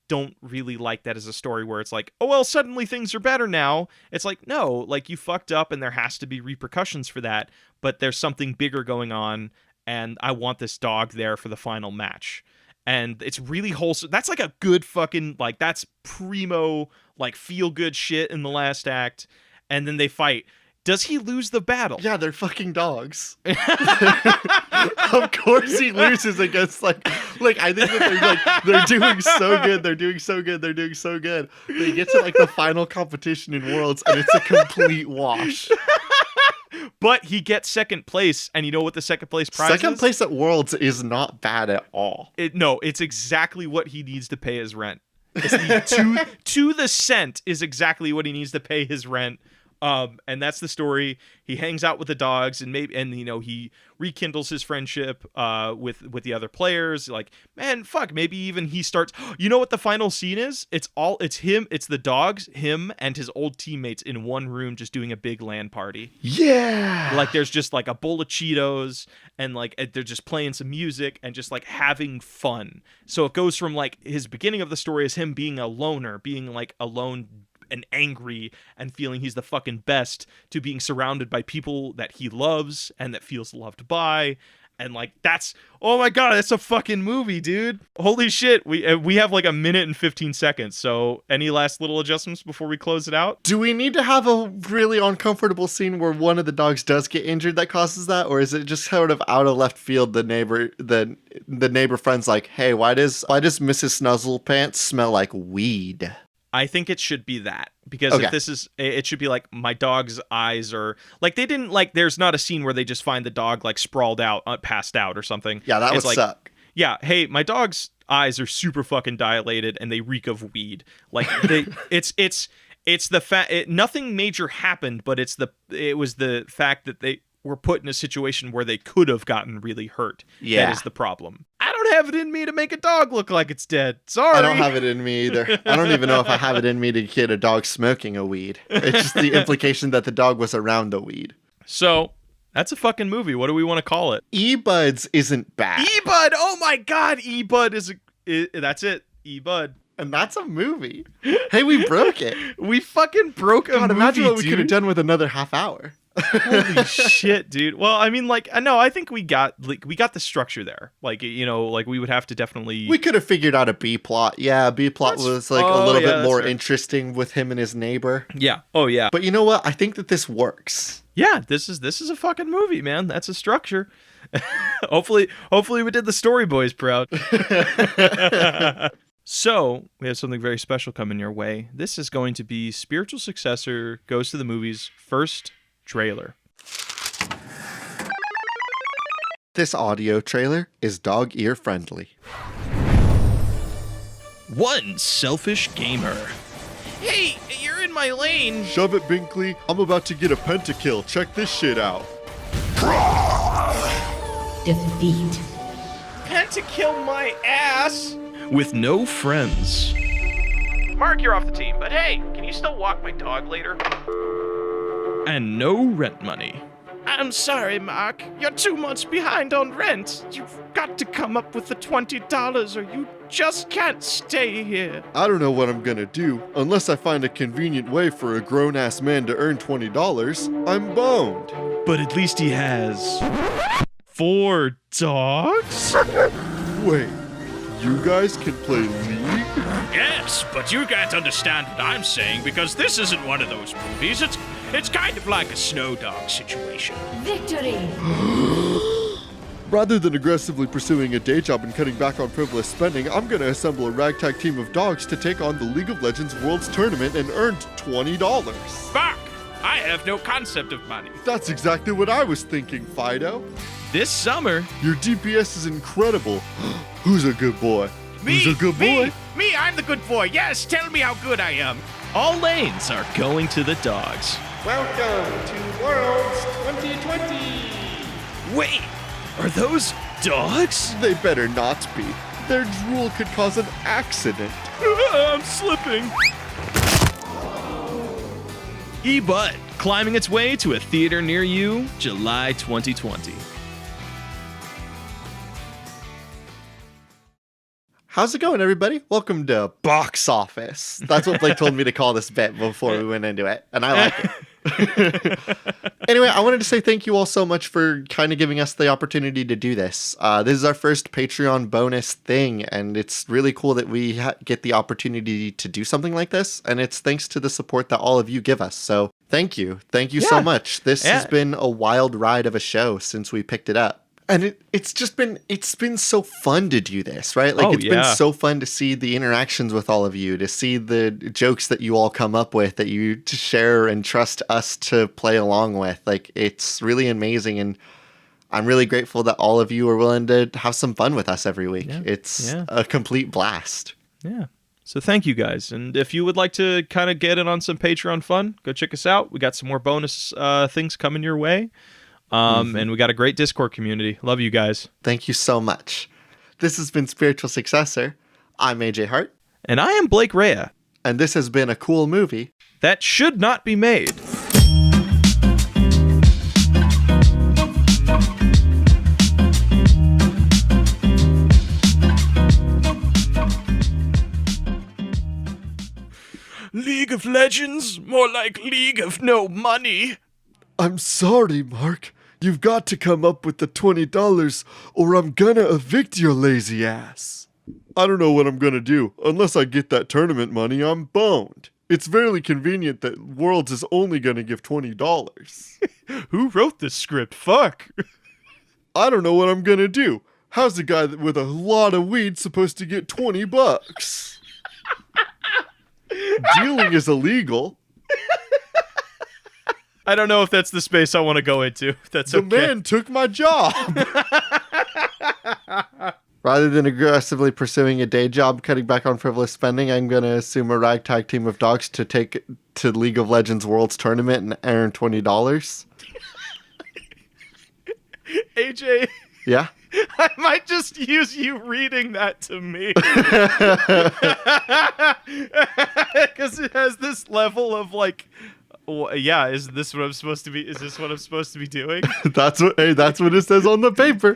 don't really like that as a story where it's like, oh well, suddenly things are better now. It's like, no, like you fucked up and there has to be repercussions for that, but there's something bigger going on and I want this dog there for the final match. and it's really wholesome. That's like a good fucking, like, that's primo, like, feel good shit in the last act. And then they fight. Does he lose the battle? Yeah, they're fucking dogs. Of course he loses against like I think that they're doing so good. They're doing so good. They're doing so good. They get to like the final competition in Worlds and it's a complete wash. But he gets second place, and you know what the second place prize is? Second place at Worlds is not bad at all. No, it's exactly what he needs to pay his rent. It's to the cent is exactly what he needs to pay his rent. And that's the story. He hangs out with the dogs, and he rekindles his friendship with the other players. Like, man, fuck, maybe even he starts. You know what the final scene is? It's him, it's the dogs, him, and his old teammates in one room just doing a big LAN party. Yeah. Like, there's just like a bowl of Cheetos, and like they're just playing some music and just like having fun. So it goes from like his beginning of the story is him being a loner, being like alone and angry and feeling he's the fucking best, to being surrounded by people that he loves and that feels loved by. And like, that's, oh my God, that's a fucking movie, dude. Holy shit. We have like a minute and 15 seconds. So any last little adjustments before we close it out? Do we need to have a really uncomfortable scene where one of the dogs does get injured that causes that? Or is it just sort of out of left field? The neighbor friend's like, hey, why does Mrs. Snuzzlepants smell like weed? I think it should be that, because Okay. if this is, it should be like my dog's eyes are like, they didn't like, there's not a scene where they just find the dog like sprawled out, passed out or something. Yeah, that would It's like, suck. yeah, hey, my dog's eyes are super fucking dilated and they reek of weed. Like it's the fact, nothing major happened, but it was the fact that they were put in a situation where they could have gotten really hurt. Yeah. That is the problem. I don't have it in me to make a dog look like it's dead. Sorry. I don't have it in me either. I don't even know if I have it in me to get a dog smoking a weed. It's just the implication that the dog was around the weed. So, that's a fucking movie. What do we want to call it? E-Buds isn't bad. E-Bud! Oh my God! E-Bud that's it. E-Bud. And that's a movie. Hey, we broke it. We fucking broke a God, movie, imagine what we dude. could have done with another half hour. Holy shit, dude. Well, I mean, like, no, I think we got the structure there. Like, like we would have to definitely. We could have figured out a B plot. Yeah, B plot was like a little bit more interesting with him and his neighbor. Yeah. Oh yeah. But you know what? I think that this works. Yeah, this is a fucking movie, man. That's a structure. Hopefully we did the story boys proud. So, we have something very special coming your way. This is going to be Spiritual Successor Goes to the Movies first trailer. This audio trailer is dog ear friendly. One selfish gamer. Hey, you're in my lane. Shove it, Binkley. I'm about to get a pentakill. Check this shit out. Defeat. Pentakill my ass. With no friends. Mark, you're off the team, but hey, can you still walk my dog later? And no rent money. I'm sorry, Mark. You're 2 months behind on rent. You've got to come up with the $20 or you just can't stay here. I don't know what I'm gonna do. Unless I find a convenient way for a grown-ass man to earn $20, I'm boned. But at least he has 4 dogs? Wait, you guys can play League? Yes, but you can't understand what I'm saying because this isn't one of those movies. It's kind of like a snow dog situation. Victory! Rather than aggressively pursuing a day job and cutting back on frivolous spending, I'm gonna assemble a ragtag team of dogs to take on the League of Legends Worlds Tournament and earn $20. Fuck! I have no concept of money. That's exactly what I was thinking, Fido. This summer... Your DPS is incredible. Who's a good boy? Me! Who's a good boy? Me! I'm the good boy! Yes, tell me how good I am! All lanes are going to the dogs. Welcome to Worlds 2020! Wait! Are those dogs? They better not be. Their drool could cause an accident. I'm slipping. E-Bud, climbing its way to a theater near you, July 2020. How's it going, everybody? Welcome to Box Office. That's what Blake told me to call this bit before we went into it, and I like it. Anyway, I wanted to say thank you all so much for kind of giving us the opportunity to do this. This is our first Patreon bonus thing, and it's really cool that we get the opportunity to do something like this, and it's thanks to the support that all of you give us. So thank you. Thank you so much. This has been a wild ride of a show since we picked it up. And it's been so fun to do this, right? Like, it's been so fun to see the interactions with all of you, to see the jokes that you all come up with, that you share and trust us to play along with. Like, it's really amazing. And I'm really grateful that all of you are willing to have some fun with us every week. Yeah. It's a complete blast. Yeah. So thank you guys. And if you would like to kind of get in on some Patreon fun, go check us out. We got some more bonus things coming your way. And we got a great Discord community. Love you guys. Thank you so much. This has been Spiritual Successor. I'm AJ Hart. And I am Blake Rhea. And this has been a cool movie that should not be made. League of Legends? More like League of No Money. I'm sorry, Mark. You've got to come up with the $20 or I'm gonna evict your lazy ass. I don't know what I'm gonna do. Unless I get that tournament money, I'm boned. It's very convenient that Worlds is only gonna give $20. Who wrote this script? Fuck. I don't know what I'm gonna do. How's a guy with a lot of weed supposed to get $20? Dealing is illegal. I don't know if that's the space I want to go into. That's okay. The man took my job. Rather than aggressively pursuing a day job, cutting back on frivolous spending, I'm going to assume a ragtag team of dogs to take to League of Legends Worlds Tournament and earn $20. AJ. Yeah? I might just use you reading that to me. Because it has this level of like... Well, yeah, is this what I'm supposed to be? Is this what I'm supposed to be doing? That's what it says on the paper.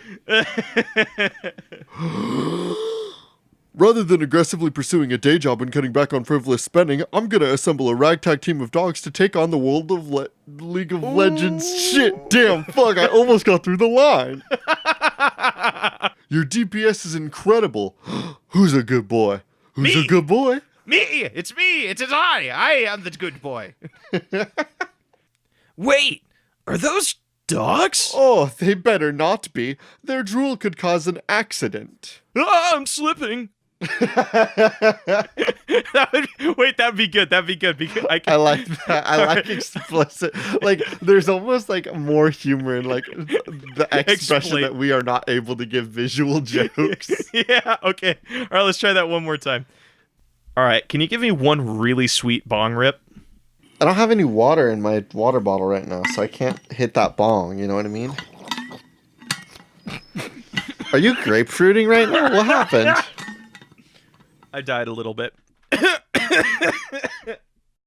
Rather than aggressively pursuing a day job and cutting back on frivolous spending, I'm gonna assemble a ragtag team of dogs to take on the world of League of Legends. Shit, damn, fuck, I almost got through the line. Your DPS is incredible. Who's a good boy? Who's a good boy? Me! It's me! It's I! I am the good boy. Wait! Are those dogs? Oh, they better not be. Their drool could cause an accident. Ah, I'm slipping. That'd be good. That'd be good. I like that. I like explicit. Like, there's almost like more humor in like the expression that we are not able to give visual jokes. Yeah. Okay. All right. Let's try that one more time. All right. Can you give me one really sweet bong rip? I don't have any water in my water bottle right now, so I can't hit that bong. You know what I mean? Are you grapefruiting right now? What happened? I died a little bit.